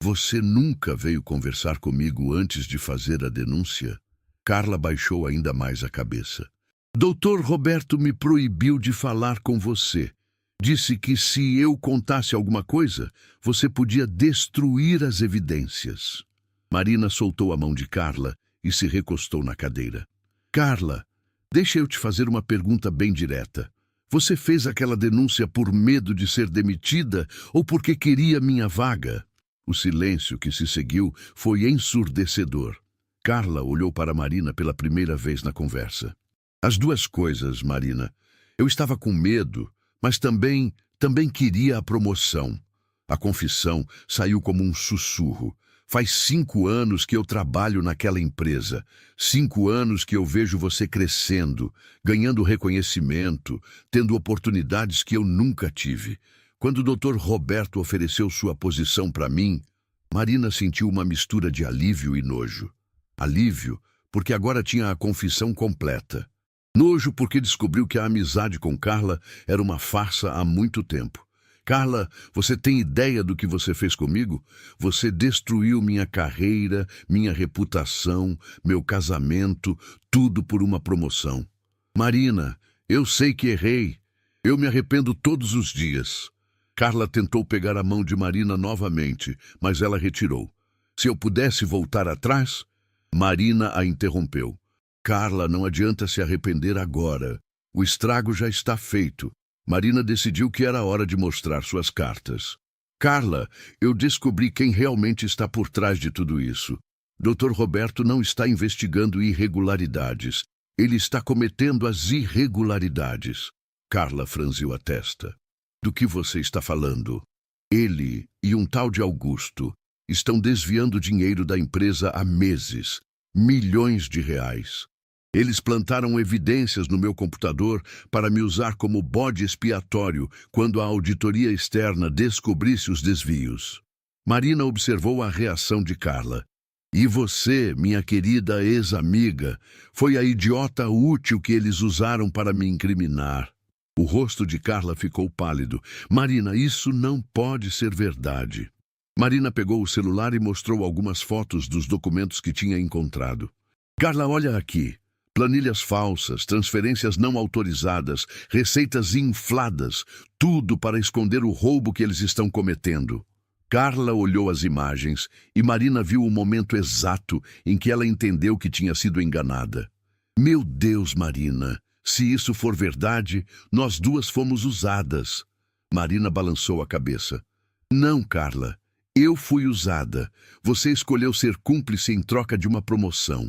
Speaker 1: Você nunca veio conversar comigo antes de fazer a denúncia? Carla baixou ainda mais a cabeça. Dr. Roberto me proibiu de falar com você. Disse que se eu contasse alguma coisa, você podia destruir as evidências. Marina soltou a mão de Carla e se recostou na cadeira. Carla, deixa eu te fazer uma pergunta bem direta. Você fez aquela denúncia por medo de ser demitida ou porque queria minha vaga? O silêncio que se seguiu foi ensurdecedor. Carla olhou para Marina pela primeira vez na conversa. As duas coisas, Marina. Eu estava com medo, mas também queria a promoção. A confissão saiu como um sussurro. Faz 5 anos que eu trabalho naquela empresa. 5 anos que eu vejo você crescendo, ganhando reconhecimento, tendo oportunidades que eu nunca tive. Quando o Dr. Roberto ofereceu sua posição para mim, Marina sentiu uma mistura de alívio e nojo. Alívio, porque agora tinha a confissão completa. Nojo porque descobriu que a amizade com Carla era uma farsa há muito tempo. Carla, você tem ideia do que você fez comigo? Você destruiu minha carreira, minha reputação, meu casamento, tudo por uma promoção. Marina, eu sei que errei. Eu me arrependo todos os dias. Carla tentou pegar a mão de Marina novamente, mas ela retirou. Se eu pudesse voltar atrás? Marina a interrompeu. Carla, não adianta se arrepender agora. O estrago já está feito. Marina decidiu que era hora de mostrar suas cartas. Carla, eu descobri quem realmente está por trás de tudo isso. Dr. Roberto não está investigando irregularidades. Ele está cometendo as irregularidades. Carla franziu a testa. Do que você está falando? Ele e um tal de Augusto estão desviando dinheiro da empresa há meses. Milhões de reais. Eles plantaram evidências no meu computador para me usar como bode expiatório quando a auditoria externa descobrisse os desvios. Marina observou a reação de Carla. E você, minha querida ex-amiga, foi a idiota útil que eles usaram para me incriminar. O rosto de Carla ficou pálido. Marina, isso não pode ser verdade. Marina pegou o celular e mostrou algumas fotos dos documentos que tinha encontrado. Carla, olha aqui. Planilhas falsas, transferências não autorizadas, receitas infladas, tudo para esconder o roubo que eles estão cometendo. Carla olhou as imagens e Marina viu o momento exato em que ela entendeu que tinha sido enganada. Meu Deus, Marina, se isso for verdade, nós duas fomos usadas. Marina balançou a cabeça. Não, Carla, eu fui usada. Você escolheu ser cúmplice em troca de uma promoção.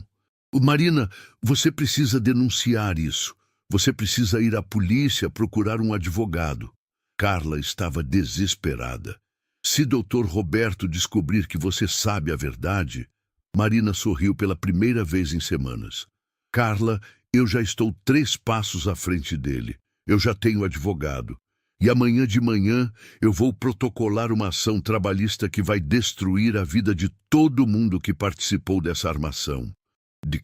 Speaker 1: Marina, você precisa denunciar isso. Você precisa ir à polícia procurar um advogado. Carla estava desesperada. Se Dr. Roberto descobrir que você sabe a verdade... Marina sorriu pela primeira vez em semanas. Carla, eu já estou 3 passos à frente dele. Eu já tenho advogado. E amanhã de manhã eu vou protocolar uma ação trabalhista que vai destruir a vida de todo mundo que participou dessa armação.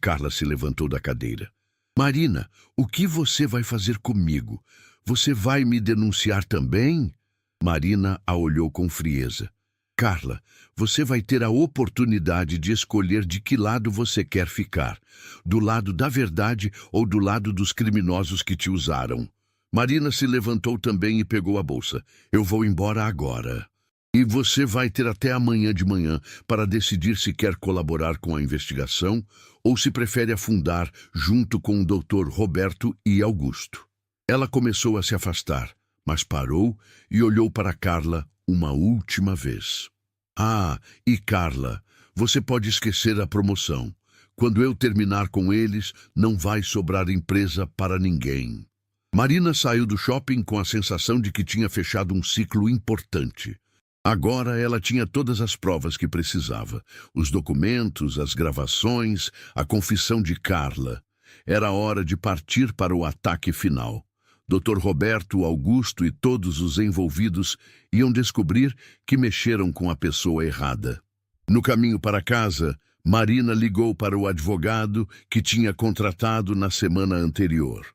Speaker 1: Carla se levantou da cadeira. Marina, o que você vai fazer comigo? Você vai me denunciar também? Marina a olhou com frieza. Carla, você vai ter a oportunidade de escolher de que lado você quer ficar. Do lado da verdade ou do lado dos criminosos que te usaram. Marina se levantou também e pegou a bolsa. Eu vou embora agora. E você vai ter até amanhã de manhã para decidir se quer colaborar com a investigação ou se prefere afundar junto com o Dr. Roberto e Augusto. Ela começou a se afastar, mas parou e olhou para Carla uma última vez. Ah, e Carla, você pode esquecer a promoção. Quando eu terminar com eles, não vai sobrar empresa para ninguém. Marina saiu do shopping com a sensação de que tinha fechado um ciclo importante. Agora ela tinha todas as provas que precisava. Os documentos, as gravações, a confissão de Carla. Era hora de partir para o ataque final. Dr. Roberto, Augusto e todos os envolvidos iam descobrir que mexeram com a pessoa errada. No caminho para casa, Marina ligou para o advogado que tinha contratado na semana anterior.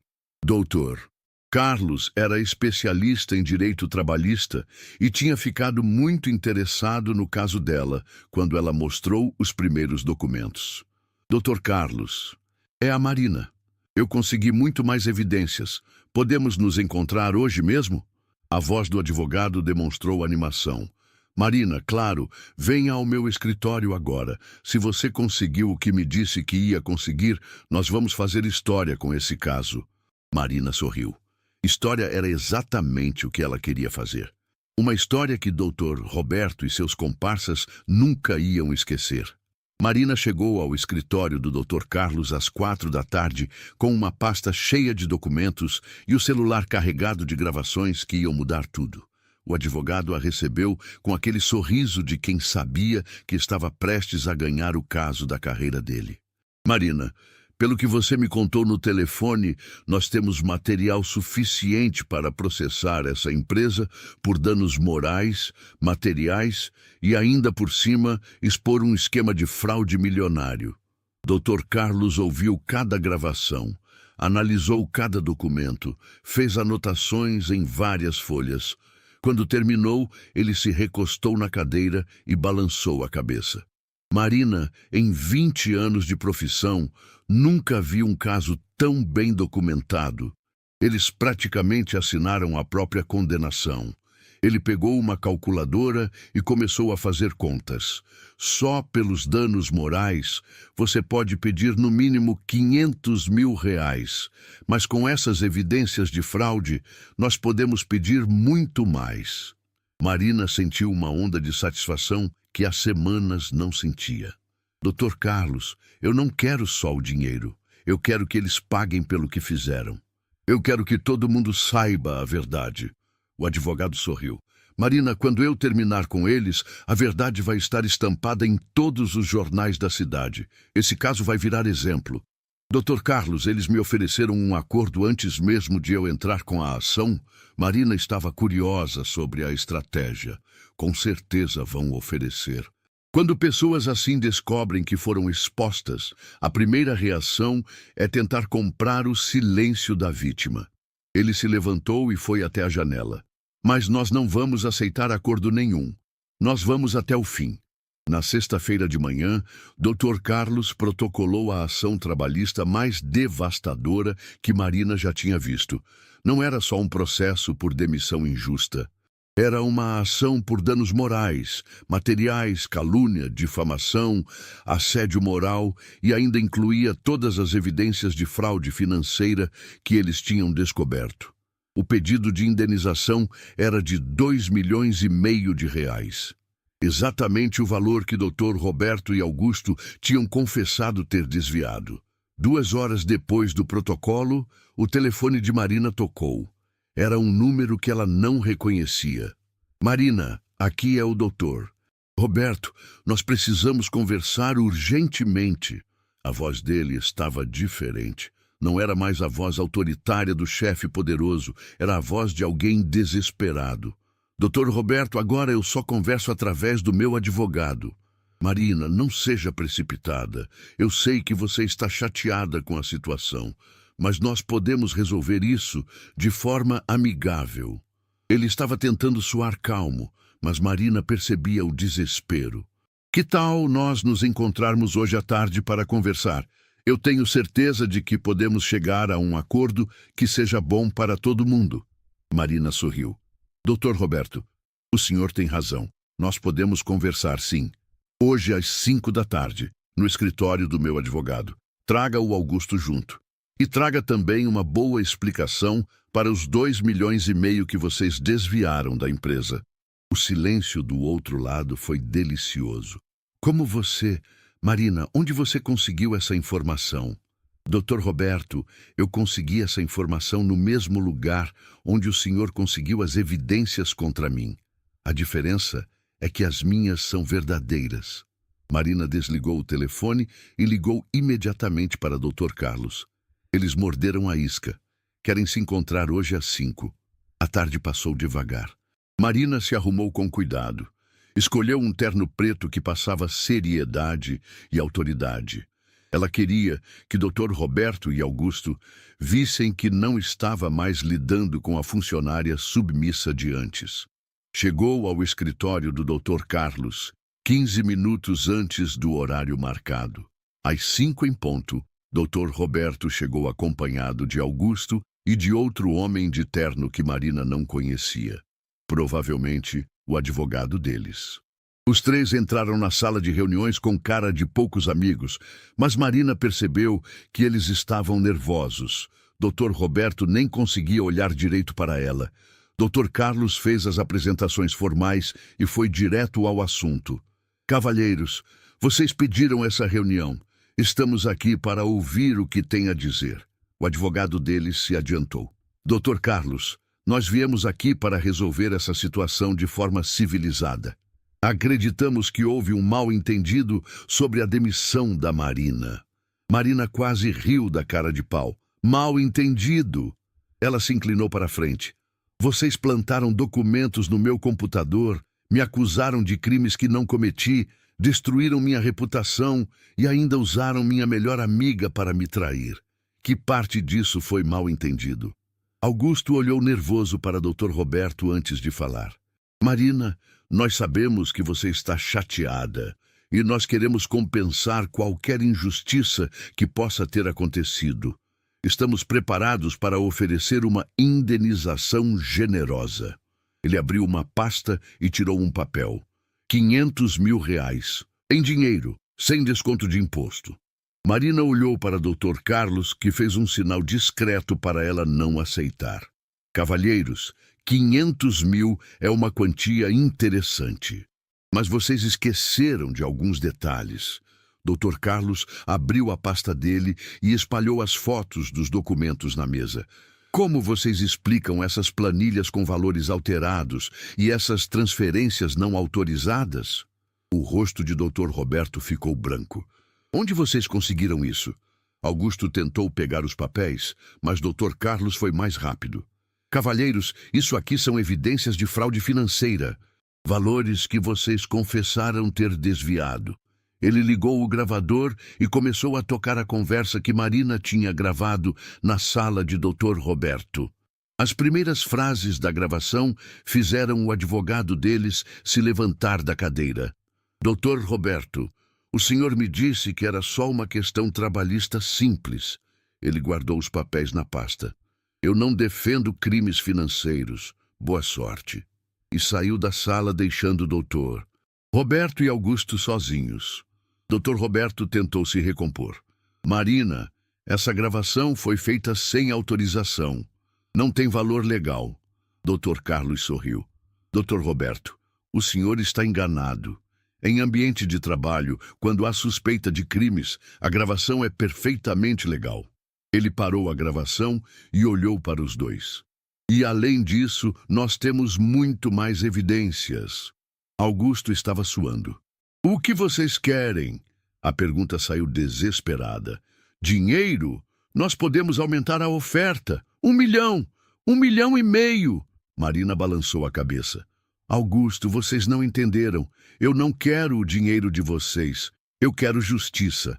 Speaker 1: Doutor, Carlos era especialista em direito trabalhista e tinha ficado muito interessado no caso dela quando ela mostrou os primeiros documentos. Dr. Carlos, é a Marina. Eu consegui muito mais evidências. Podemos nos encontrar hoje mesmo? A voz do advogado demonstrou animação. Marina, claro, venha ao meu escritório agora. Se você conseguiu o que me disse que ia conseguir, nós vamos fazer história com esse caso. Marina sorriu. História era exatamente o que ela queria fazer. Uma história que Dr. Roberto e seus comparsas nunca iam esquecer. Marina chegou ao escritório do Dr. Carlos às 4 da tarde com uma pasta cheia de documentos e o celular carregado de gravações que iam mudar tudo. O advogado a recebeu com aquele sorriso de quem sabia que estava prestes a ganhar o caso da carreira dele. Marina, pelo que você me contou no telefone, nós temos material suficiente para processar essa empresa por danos morais, materiais e ainda por cima expor um esquema de fraude milionário. Dr. Carlos ouviu cada gravação, analisou cada documento, fez anotações em várias folhas. Quando terminou, ele se recostou na cadeira e balançou a cabeça. Marina, em 20 anos de profissão, nunca viu um caso tão bem documentado. Eles praticamente assinaram a própria condenação. Ele pegou uma calculadora e começou a fazer contas. Só pelos danos morais, você pode pedir no mínimo R$ 500 mil. Mas com essas evidências de fraude, nós podemos pedir muito mais. Marina sentiu uma onda de satisfação que há semanas não sentia. Dr. Carlos, eu não quero só o dinheiro. Eu quero que eles paguem pelo que fizeram. Eu quero que todo mundo saiba a verdade. O advogado sorriu. Marina, quando eu terminar com eles, a verdade vai estar estampada em todos os jornais da cidade. Esse caso vai virar exemplo. Dr. Carlos, eles me ofereceram um acordo antes mesmo de eu entrar com a ação. Marina estava curiosa sobre a estratégia. Com certeza vão oferecer. Quando pessoas assim descobrem que foram expostas, a primeira reação é tentar comprar o silêncio da vítima. Ele se levantou e foi até a janela. Mas nós não vamos aceitar acordo nenhum. Nós vamos até o fim. Na sexta-feira de manhã, Dr. Carlos protocolou a ação trabalhista mais devastadora que Marina já tinha visto. Não era só um processo por demissão injusta. Era uma ação por danos morais, materiais, calúnia, difamação, assédio moral e ainda incluía todas as evidências de fraude financeira que eles tinham descoberto. O pedido de indenização era de R$ 2,5 milhões. Exatamente o valor que Dr. Roberto e Augusto tinham confessado ter desviado. 2 horas depois do protocolo, o telefone de Marina tocou. Era um número que ela não reconhecia. Marina, aqui é o doutor. Roberto, nós precisamos conversar urgentemente. A voz dele estava diferente. Não era mais a voz autoritária do chefe poderoso, era a voz de alguém desesperado. Dr. Roberto, agora eu só converso através do meu advogado. Marina, não seja precipitada. Eu sei que você está chateada com a situação, mas nós podemos resolver isso de forma amigável. Ele estava tentando soar calmo, mas Marina percebia o desespero. Que tal nós nos encontrarmos hoje à tarde para conversar? Eu tenho certeza de que podemos chegar a um acordo que seja bom para todo mundo. Marina sorriu. Dr. Roberto, o senhor tem razão. Nós podemos conversar, sim. Hoje às 5 da tarde, no escritório do meu advogado. Traga o Augusto junto. E traga também uma boa explicação para os R$ 2,5 milhões que vocês desviaram da empresa. O silêncio do outro lado foi delicioso. Como você... Marina, onde você conseguiu essa informação? Dr. Roberto, eu consegui essa informação no mesmo lugar onde o senhor conseguiu as evidências contra mim. A diferença é que as minhas são verdadeiras. Marina desligou o telefone e ligou imediatamente para Dr. Carlos. Eles morderam a isca. Querem se encontrar hoje às 5. A tarde passou devagar. Marina se arrumou com cuidado. Escolheu um terno preto que passava seriedade e autoridade. Ela queria que Dr. Roberto e Augusto vissem que não estava mais lidando com a funcionária submissa de antes. Chegou ao escritório do Dr. Carlos 15 minutos antes do horário marcado. Às 5 em ponto, Dr. Roberto chegou acompanhado de Augusto e de outro homem de terno que Marina não conhecia. Provavelmente o advogado deles. Os três entraram na sala de reuniões com cara de poucos amigos, mas Marina percebeu que eles estavam nervosos. Dr. Roberto nem conseguia olhar direito para ela. Dr. Carlos fez as apresentações formais e foi direto ao assunto. Cavalheiros, vocês pediram essa reunião. Estamos aqui para ouvir o que tem a dizer. O advogado deles se adiantou. Dr. Carlos, nós viemos aqui para resolver essa situação de forma civilizada. Acreditamos que houve um mal-entendido sobre a demissão da Marina. Marina quase riu da cara de pau. Mal-entendido! Ela se inclinou para a frente. Vocês plantaram documentos no meu computador, me acusaram de crimes que não cometi, destruíram minha reputação e ainda usaram minha melhor amiga para me trair. Que parte disso foi mal-entendido? Augusto olhou nervoso para Dr. Roberto antes de falar. Marina, nós sabemos que você está chateada e nós queremos compensar qualquer injustiça que possa ter acontecido. Estamos preparados para oferecer uma indenização generosa. Ele abriu uma pasta e tirou um papel. 500 mil reais. Em dinheiro, sem desconto de imposto. Marina olhou para Dr. Carlos, que fez um sinal discreto para ela não aceitar. Cavalheiros, 500 mil é uma quantia interessante. Mas vocês esqueceram de alguns detalhes. Dr. Carlos abriu a pasta dele e espalhou as fotos dos documentos na mesa. Como vocês explicam essas planilhas com valores alterados e essas transferências não autorizadas? O rosto de Dr. Roberto ficou branco. Onde vocês conseguiram isso? Augusto tentou pegar os papéis, mas Dr. Carlos foi mais rápido. Cavalheiros, isso aqui são evidências de fraude financeira. Valores que vocês confessaram ter desviado. Ele ligou o gravador e começou a tocar a conversa que Marina tinha gravado na sala de Dr. Roberto. As primeiras frases da gravação fizeram o advogado deles se levantar da cadeira. Dr. Roberto, o senhor me disse que era só uma questão trabalhista simples. Ele guardou os papéis na pasta. Eu não defendo crimes financeiros. Boa sorte. E saiu da sala deixando o doutor Roberto e Augusto sozinhos. Dr. Roberto tentou se recompor. Marina, essa gravação foi feita sem autorização. Não tem valor legal. Dr. Carlos sorriu. Dr. Roberto, o senhor está enganado. Em ambiente de trabalho, quando há suspeita de crimes, a gravação é perfeitamente legal. Ele parou a gravação e olhou para os dois. E além disso, nós temos muito mais evidências. Augusto estava suando. O que vocês querem? A pergunta saiu desesperada. Dinheiro? Nós podemos aumentar a oferta. 1 milhão! 1,5 milhão! Marina balançou a cabeça. Augusto, vocês não entenderam. Eu não quero o dinheiro de vocês. Eu quero justiça.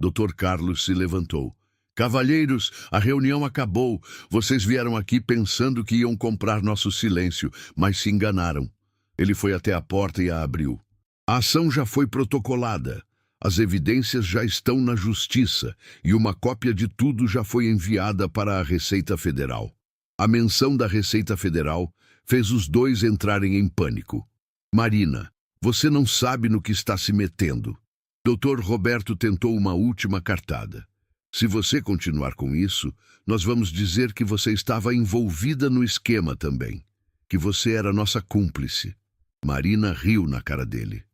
Speaker 1: Dr. Carlos se levantou. Cavalheiros, a reunião acabou. Vocês vieram aqui pensando que iam comprar nosso silêncio, mas se enganaram. Ele foi até a porta e a abriu. A ação já foi protocolada. As evidências já estão na justiça e uma cópia de tudo já foi enviada para a Receita Federal. A menção da Receita Federal fez os dois entrarem em pânico. Marina, você não sabe no que está se metendo. Dr. Roberto tentou uma última cartada. Se você continuar com isso, nós vamos dizer que você estava envolvida no esquema também. Que você era nossa cúmplice. Marina riu na cara dele.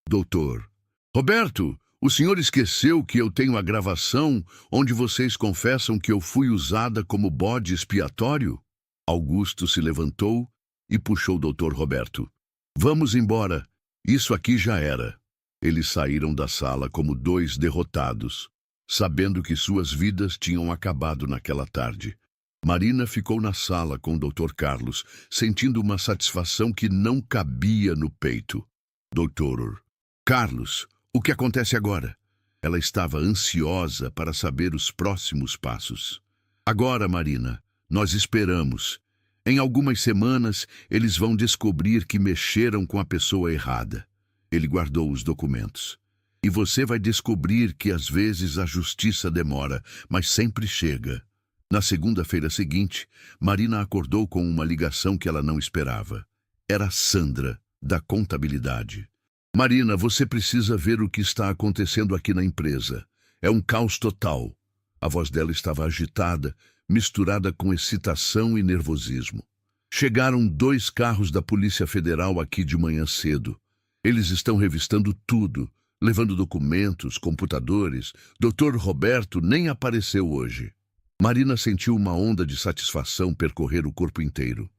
Speaker 1: Doutor, Roberto, o senhor esqueceu que eu tenho a gravação onde vocês confessam que eu fui usada como bode expiatório? Augusto se levantou e puxou o Dr. Roberto. Vamos embora. Isso aqui já era. Eles saíram da sala como dois derrotados, sabendo que suas vidas tinham acabado naquela tarde. Marina ficou na sala com o Dr. Carlos, sentindo uma satisfação que não cabia no peito. Doutor Carlos, o que acontece agora? Ela estava ansiosa para saber os próximos passos. Agora, Marina, nós esperamos. Em algumas semanas, eles vão descobrir que mexeram com a pessoa errada. Ele guardou os documentos. E você vai descobrir que às vezes a justiça demora, mas sempre chega. Na segunda-feira seguinte, Marina acordou com uma ligação que ela não esperava. Era Sandra, da contabilidade. Marina, você precisa ver o que está acontecendo aqui na empresa. É um caos total. A voz dela estava agitada, misturada com excitação e nervosismo. Chegaram 2 carros da Polícia Federal aqui de manhã cedo. Eles estão revistando tudo, levando documentos, computadores. Dr. Roberto nem apareceu hoje. Marina sentiu uma onda de satisfação percorrer o corpo inteiro.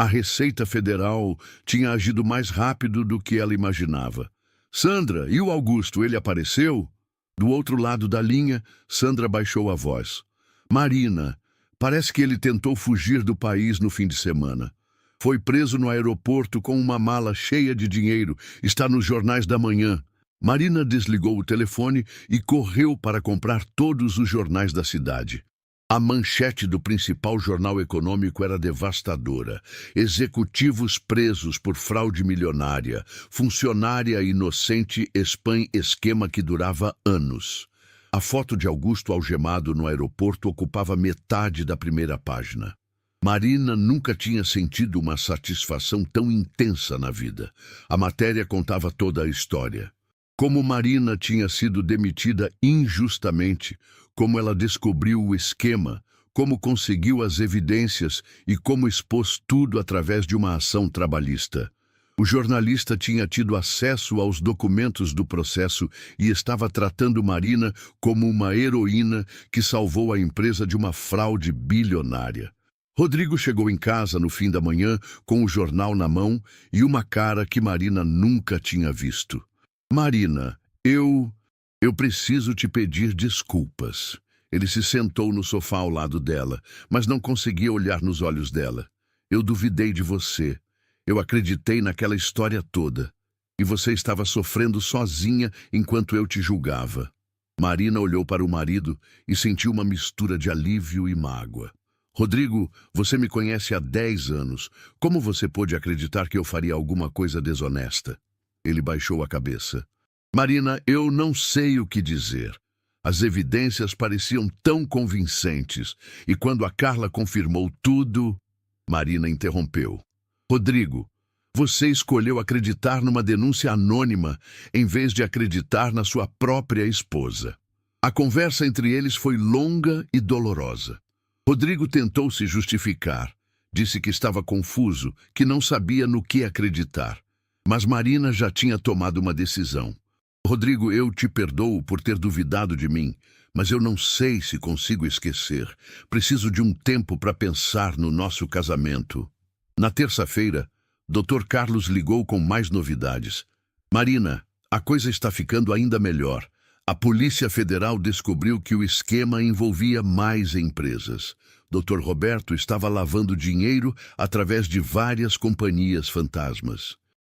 Speaker 1: A Receita Federal tinha agido mais rápido do que ela imaginava. Sandra, e o Augusto, ele apareceu? Do outro lado da linha, Sandra baixou a voz. Marina, parece que ele tentou fugir do país no fim de semana. Foi preso no aeroporto com uma mala cheia de dinheiro. Está nos jornais da manhã. Marina desligou o telefone e correu para comprar todos os jornais da cidade. A manchete do principal jornal econômico era devastadora. Executivos presos por fraude milionária. Funcionária inocente expõe esquema que durava anos. A foto de Augusto algemado no aeroporto ocupava metade da primeira página. Marina nunca tinha sentido uma satisfação tão intensa na vida. A matéria contava toda a história. Como Marina tinha sido demitida injustamente, como ela descobriu o esquema, como conseguiu as evidências e como expôs tudo através de uma ação trabalhista. O jornalista tinha tido acesso aos documentos do processo e estava tratando Marina como uma heroína que salvou a empresa de uma fraude bilionária. Rodrigo chegou em casa no fim da manhã com o jornal na mão e uma cara que Marina nunca tinha visto. Marina, eu preciso te pedir desculpas. Ele se sentou no sofá ao lado dela, mas não conseguia olhar nos olhos dela. Eu duvidei de você. Eu acreditei naquela história toda. E você estava sofrendo sozinha enquanto eu te julgava. Marina olhou para o marido e sentiu uma mistura de alívio e mágoa. Rodrigo, você me conhece há 10 anos. Como você pôde acreditar que eu faria alguma coisa desonesta? Ele baixou a cabeça. Marina, eu não sei o que dizer. As evidências pareciam tão convincentes, e quando a Carla confirmou tudo, Marina interrompeu. Rodrigo, você escolheu acreditar numa denúncia anônima em vez de acreditar na sua própria esposa. A conversa entre eles foi longa e dolorosa. Rodrigo tentou se justificar. Disse que estava confuso, que não sabia no que acreditar. Mas Marina já tinha tomado uma decisão. Rodrigo, eu te perdoo por ter duvidado de mim, mas eu não sei se consigo esquecer. Preciso de um tempo para pensar no nosso casamento. Na terça-feira, Dr. Carlos ligou com mais novidades. Marina, a coisa está ficando ainda melhor. A Polícia Federal descobriu que o esquema envolvia mais empresas. Dr. Roberto estava lavando dinheiro através de várias companhias fantasmas.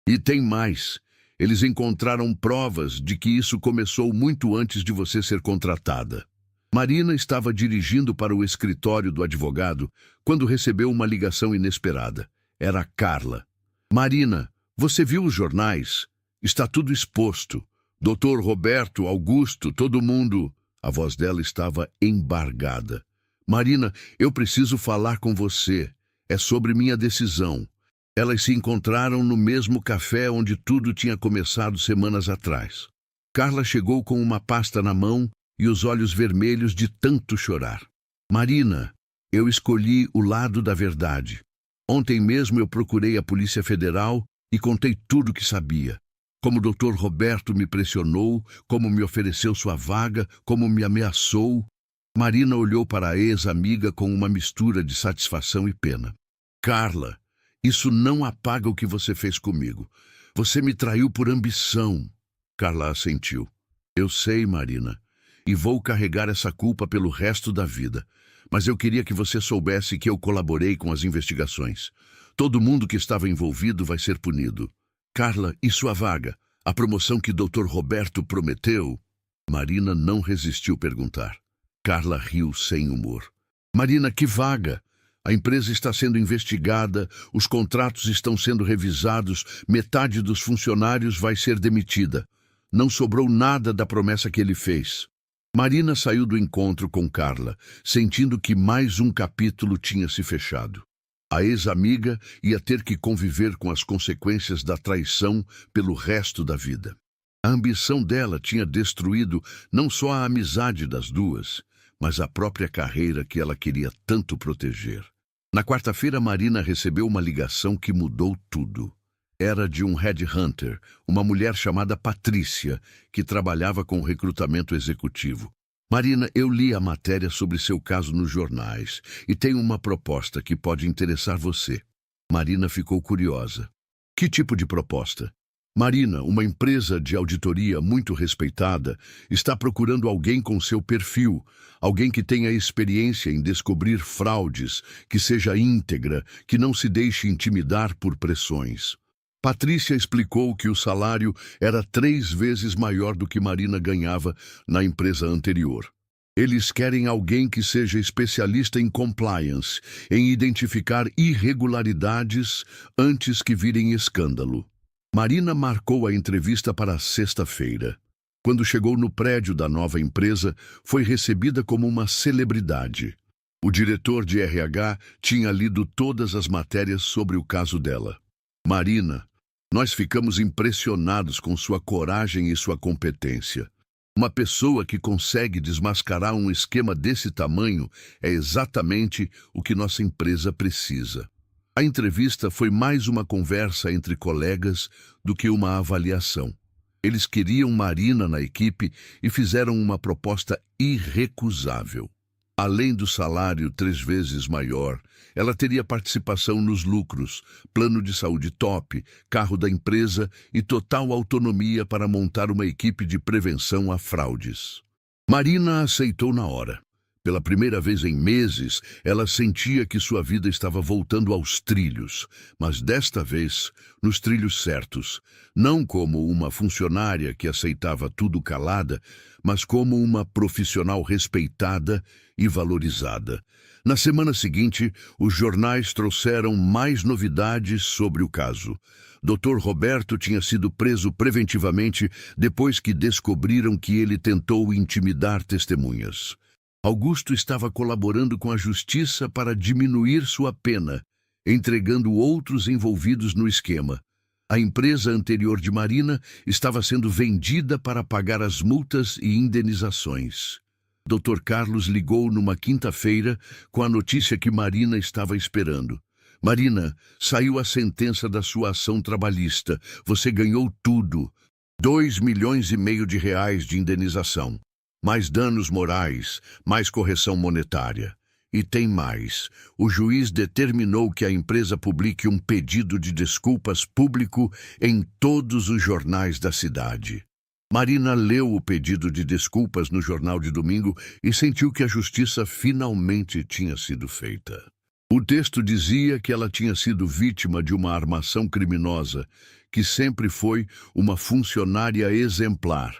Speaker 1: E tem mais. Eles encontraram provas de que isso começou muito antes de você ser contratada. Marina estava dirigindo para o escritório do advogado quando recebeu uma ligação inesperada. Era a Carla. Marina, você viu os jornais? Está tudo exposto. Dr. Roberto, Augusto, todo mundo... A voz dela estava embargada. Marina, eu preciso falar com você. É sobre minha decisão. Elas se encontraram no mesmo café onde tudo tinha começado semanas atrás. Carla chegou com uma pasta na mão e os olhos vermelhos de tanto chorar. Marina, eu escolhi o lado da verdade. Ontem mesmo eu procurei a Polícia Federal e contei tudo o que sabia. Como o Dr. Roberto me pressionou, como me ofereceu sua vaga, como me ameaçou. Marina olhou para a ex-amiga com uma mistura de satisfação e pena. Carla, isso não apaga o que você fez comigo. Você me traiu por ambição. Carla assentiu. Eu sei, Marina, e vou carregar essa culpa pelo resto da vida. Mas eu queria que você soubesse que eu colaborei com as investigações. Todo mundo que estava envolvido vai ser punido. Carla, e sua vaga? A promoção que Dr. Roberto prometeu? Marina não resistiu perguntar. Carla riu sem humor. Marina, que vaga? A empresa está sendo investigada, os contratos estão sendo revisados, metade dos funcionários vai ser demitida. Não sobrou nada da promessa que ele fez. Marina saiu do encontro com Carla, sentindo que mais um capítulo tinha se fechado. A ex-amiga ia ter que conviver com as consequências da traição pelo resto da vida. A ambição dela tinha destruído não só a amizade das duas, mas a própria carreira que ela queria tanto proteger. Na quarta-feira, Marina recebeu uma ligação que mudou tudo. Era de um headhunter, uma mulher chamada Patrícia, que trabalhava com recrutamento executivo. Marina, eu li a matéria sobre seu caso nos jornais e tenho uma proposta que pode interessar você. Marina ficou curiosa. Que tipo de proposta? Marina, uma empresa de auditoria muito respeitada, está procurando alguém com seu perfil, alguém que tenha experiência em descobrir fraudes, que seja íntegra, que não se deixe intimidar por pressões. Patrícia explicou que o salário era 3 vezes maior do que Marina ganhava na empresa anterior. Eles querem alguém que seja especialista em compliance, em identificar irregularidades antes que virem escândalo. Marina marcou a entrevista para sexta-feira. Quando chegou no prédio da nova empresa, foi recebida como uma celebridade. O diretor de RH tinha lido todas as matérias sobre o caso dela. Marina, nós ficamos impressionados com sua coragem e sua competência. Uma pessoa que consegue desmascarar um esquema desse tamanho é exatamente o que nossa empresa precisa. A entrevista foi mais uma conversa entre colegas do que uma avaliação. Eles queriam Marina na equipe e fizeram uma proposta irrecusável. Além do salário 3 vezes maior, ela teria participação nos lucros, plano de saúde top, carro da empresa e total autonomia para montar uma equipe de prevenção a fraudes. Marina aceitou na hora. Pela primeira vez em meses, ela sentia que sua vida estava voltando aos trilhos, mas desta vez, nos trilhos certos, não como uma funcionária que aceitava tudo calada, mas como uma profissional respeitada e valorizada. Na semana seguinte, os jornais trouxeram mais novidades sobre o caso. Dr. Roberto tinha sido preso preventivamente depois que descobriram que ele tentou intimidar testemunhas. Augusto estava colaborando com a justiça para diminuir sua pena, entregando outros envolvidos no esquema. A empresa anterior de Marina estava sendo vendida para pagar as multas e indenizações. Dr. Carlos ligou numa quinta-feira com a notícia que Marina estava esperando. Marina, saiu a sentença da sua ação trabalhista. Você ganhou tudo. 2,5 milhões de reais de indenização. Mais danos morais, mais correção monetária. E tem mais. O juiz determinou que a empresa publique um pedido de desculpas público em todos os jornais da cidade. Marina leu o pedido de desculpas no jornal de domingo e sentiu que a justiça finalmente tinha sido feita. O texto dizia que ela tinha sido vítima de uma armação criminosa, que sempre foi uma funcionária exemplar,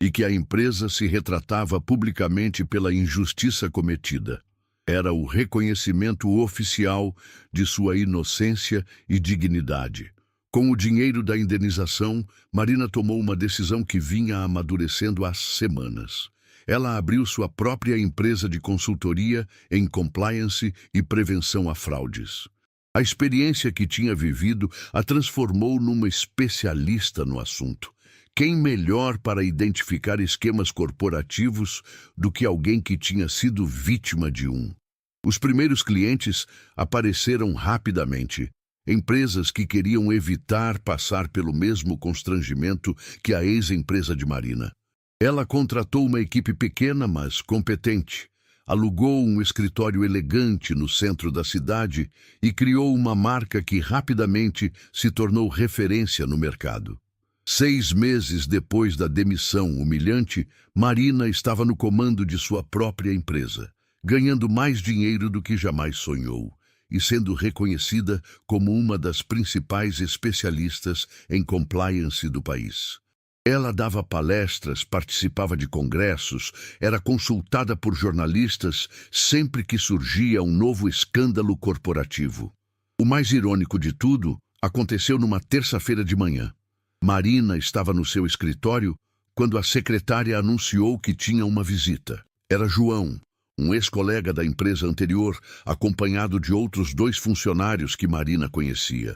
Speaker 1: e que a empresa se retratava publicamente pela injustiça cometida. Era o reconhecimento oficial de sua inocência e dignidade. Com o dinheiro da indenização, Marina tomou uma decisão que vinha amadurecendo há semanas. Ela abriu sua própria empresa de consultoria em compliance e prevenção a fraudes. A experiência que tinha vivido a transformou numa especialista no assunto. Quem melhor para identificar esquemas corporativos do que alguém que tinha sido vítima de um? Os primeiros clientes apareceram rapidamente. Empresas que queriam evitar passar pelo mesmo constrangimento que a ex-empresa de Marina. Ela contratou uma equipe pequena, mas competente. Alugou um escritório elegante no centro da cidade e criou uma marca que rapidamente se tornou referência no mercado. 6 meses depois da demissão humilhante, Marina estava no comando de sua própria empresa, ganhando mais dinheiro do que jamais sonhou e sendo reconhecida como uma das principais especialistas em compliance do país. Ela dava palestras, participava de congressos, era consultada por jornalistas sempre que surgia um novo escândalo corporativo. O mais irônico de tudo aconteceu numa terça-feira de manhã. Marina estava no seu escritório quando a secretária anunciou que tinha uma visita. Era João, um ex-colega da empresa anterior, acompanhado de outros 2 funcionários que Marina conhecia.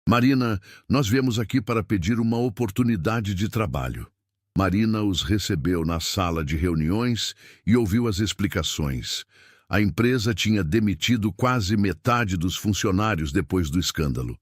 Speaker 1: Marina, nós viemos aqui para pedir uma oportunidade de trabalho. Marina os recebeu na sala de reuniões e ouviu as explicações. A empresa tinha demitido quase metade dos funcionários depois do escândalo.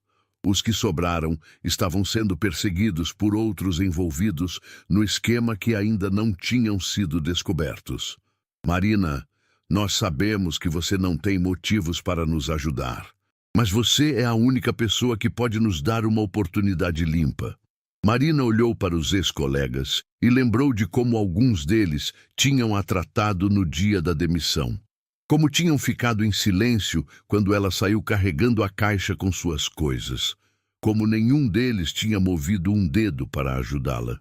Speaker 1: Os que sobraram estavam sendo perseguidos por outros envolvidos no esquema que ainda não tinham sido descobertos. Marina, nós sabemos que você não tem motivos para nos ajudar, mas você é a única pessoa que pode nos dar uma oportunidade limpa. Marina olhou para os ex-colegas e lembrou de como alguns deles tinham a tratado no dia da demissão. Como tinham ficado em silêncio quando ela saiu carregando a caixa com suas coisas. Como nenhum deles tinha movido um dedo para ajudá-la.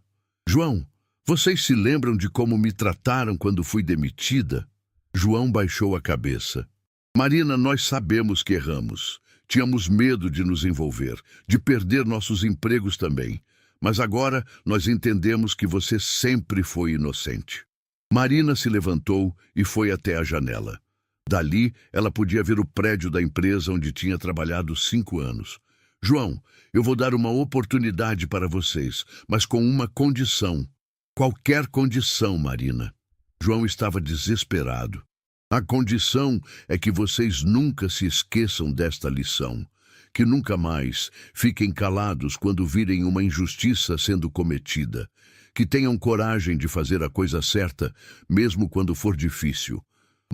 Speaker 1: João, vocês se lembram de como me trataram quando fui demitida? João baixou a cabeça. Marina, nós sabemos que erramos. Tínhamos medo de nos envolver, de perder nossos empregos também. Mas agora nós entendemos que você sempre foi inocente. Marina se levantou e foi até a janela. Dali, ela podia ver o prédio da empresa onde tinha trabalhado 5 anos. João, eu vou dar uma oportunidade para vocês, mas com uma condição. Qualquer condição, Marina. João estava desesperado. A condição é que vocês nunca se esqueçam desta lição. Que nunca mais fiquem calados quando virem uma injustiça sendo cometida. Que tenham coragem de fazer a coisa certa, mesmo quando for difícil.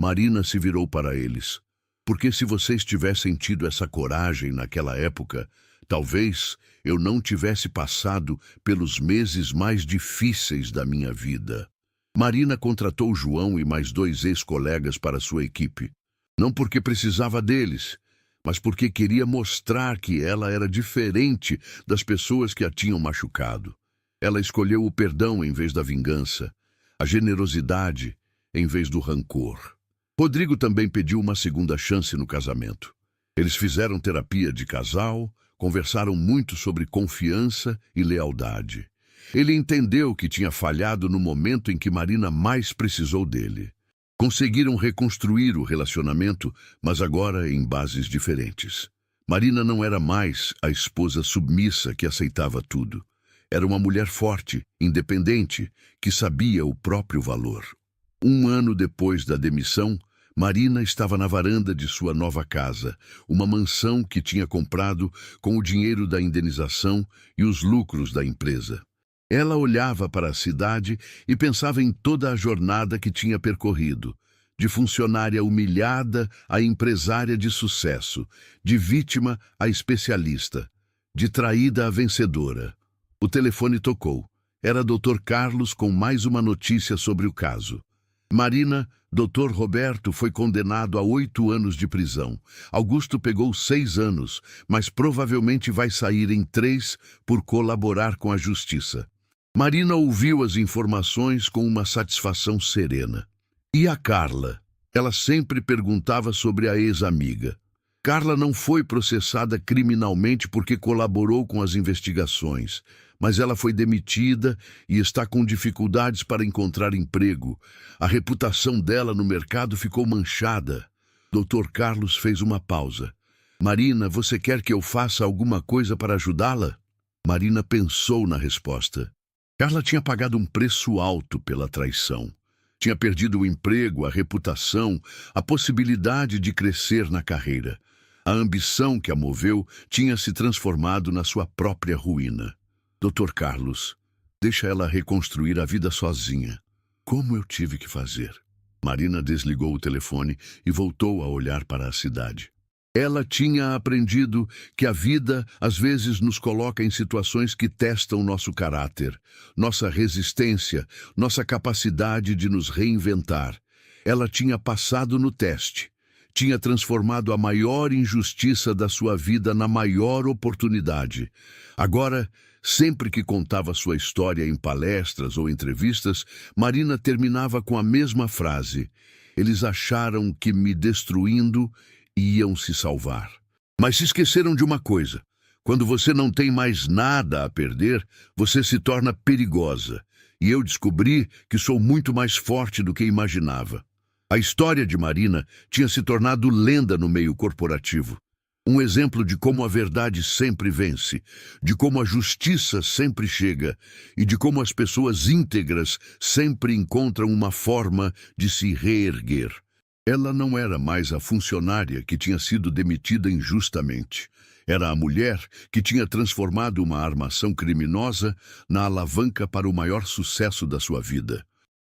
Speaker 1: Marina se virou para eles. Porque se vocês tivessem tido essa coragem naquela época, talvez eu não tivesse passado pelos meses mais difíceis da minha vida. Marina contratou João e mais 2 ex-colegas para sua equipe. Não porque precisava deles, mas porque queria mostrar que ela era diferente das pessoas que a tinham machucado. Ela escolheu o perdão em vez da vingança, a generosidade em vez do rancor. Rodrigo também pediu uma segunda chance no casamento. Eles fizeram terapia de casal, conversaram muito sobre confiança e lealdade. Ele entendeu que tinha falhado no momento em que Marina mais precisou dele. Conseguiram reconstruir o relacionamento, mas agora em bases diferentes. Marina não era mais a esposa submissa que aceitava tudo. Era uma mulher forte, independente, que sabia o próprio valor. 1 ano depois da demissão, Marina estava na varanda de sua nova casa, uma mansão que tinha comprado com o dinheiro da indenização e os lucros da empresa. Ela olhava para a cidade e pensava em toda a jornada que tinha percorrido, de funcionária humilhada a empresária de sucesso, de vítima a especialista, de traída a vencedora. O telefone tocou. Era Dr. Carlos com mais uma notícia sobre o caso. Marina, Dr. Roberto foi condenado a 8 anos de prisão. Augusto pegou 6 anos, mas provavelmente vai sair em 3 por colaborar com a justiça. Marina ouviu as informações com uma satisfação serena. E a Carla? Ela sempre perguntava sobre a ex-amiga. Carla não foi processada criminalmente porque colaborou com as investigações, mas ela foi demitida e está com dificuldades para encontrar emprego. A reputação dela no mercado ficou manchada. Dr. Carlos fez uma pausa. Marina, você quer que eu faça alguma coisa para ajudá-la? Marina pensou na resposta. Carla tinha pagado um preço alto pela traição. Tinha perdido o emprego, a reputação, a possibilidade de crescer na carreira. A ambição que a moveu tinha se transformado na sua própria ruína. Dr. Carlos, deixa ela reconstruir a vida sozinha. Como eu tive que fazer? Marina desligou o telefone e voltou a olhar para a cidade. Ela tinha aprendido que a vida às vezes nos coloca em situações que testam nosso caráter, nossa resistência, nossa capacidade de nos reinventar. Ela tinha passado no teste. Tinha transformado a maior injustiça da sua vida na maior oportunidade. Agora, sempre que contava sua história em palestras ou entrevistas, Marina terminava com a mesma frase: eles acharam que me destruindo iam se salvar. Mas se esqueceram de uma coisa: quando você não tem mais nada a perder, você se torna perigosa. E eu descobri que sou muito mais forte do que imaginava. A história de Marina tinha se tornado lenda no meio corporativo. Um exemplo de como a verdade sempre vence, de como a justiça sempre chega e de como as pessoas íntegras sempre encontram uma forma de se reerguer. Ela não era mais a funcionária que tinha sido demitida injustamente. Era a mulher que tinha transformado uma armação criminosa na alavanca para o maior sucesso da sua vida.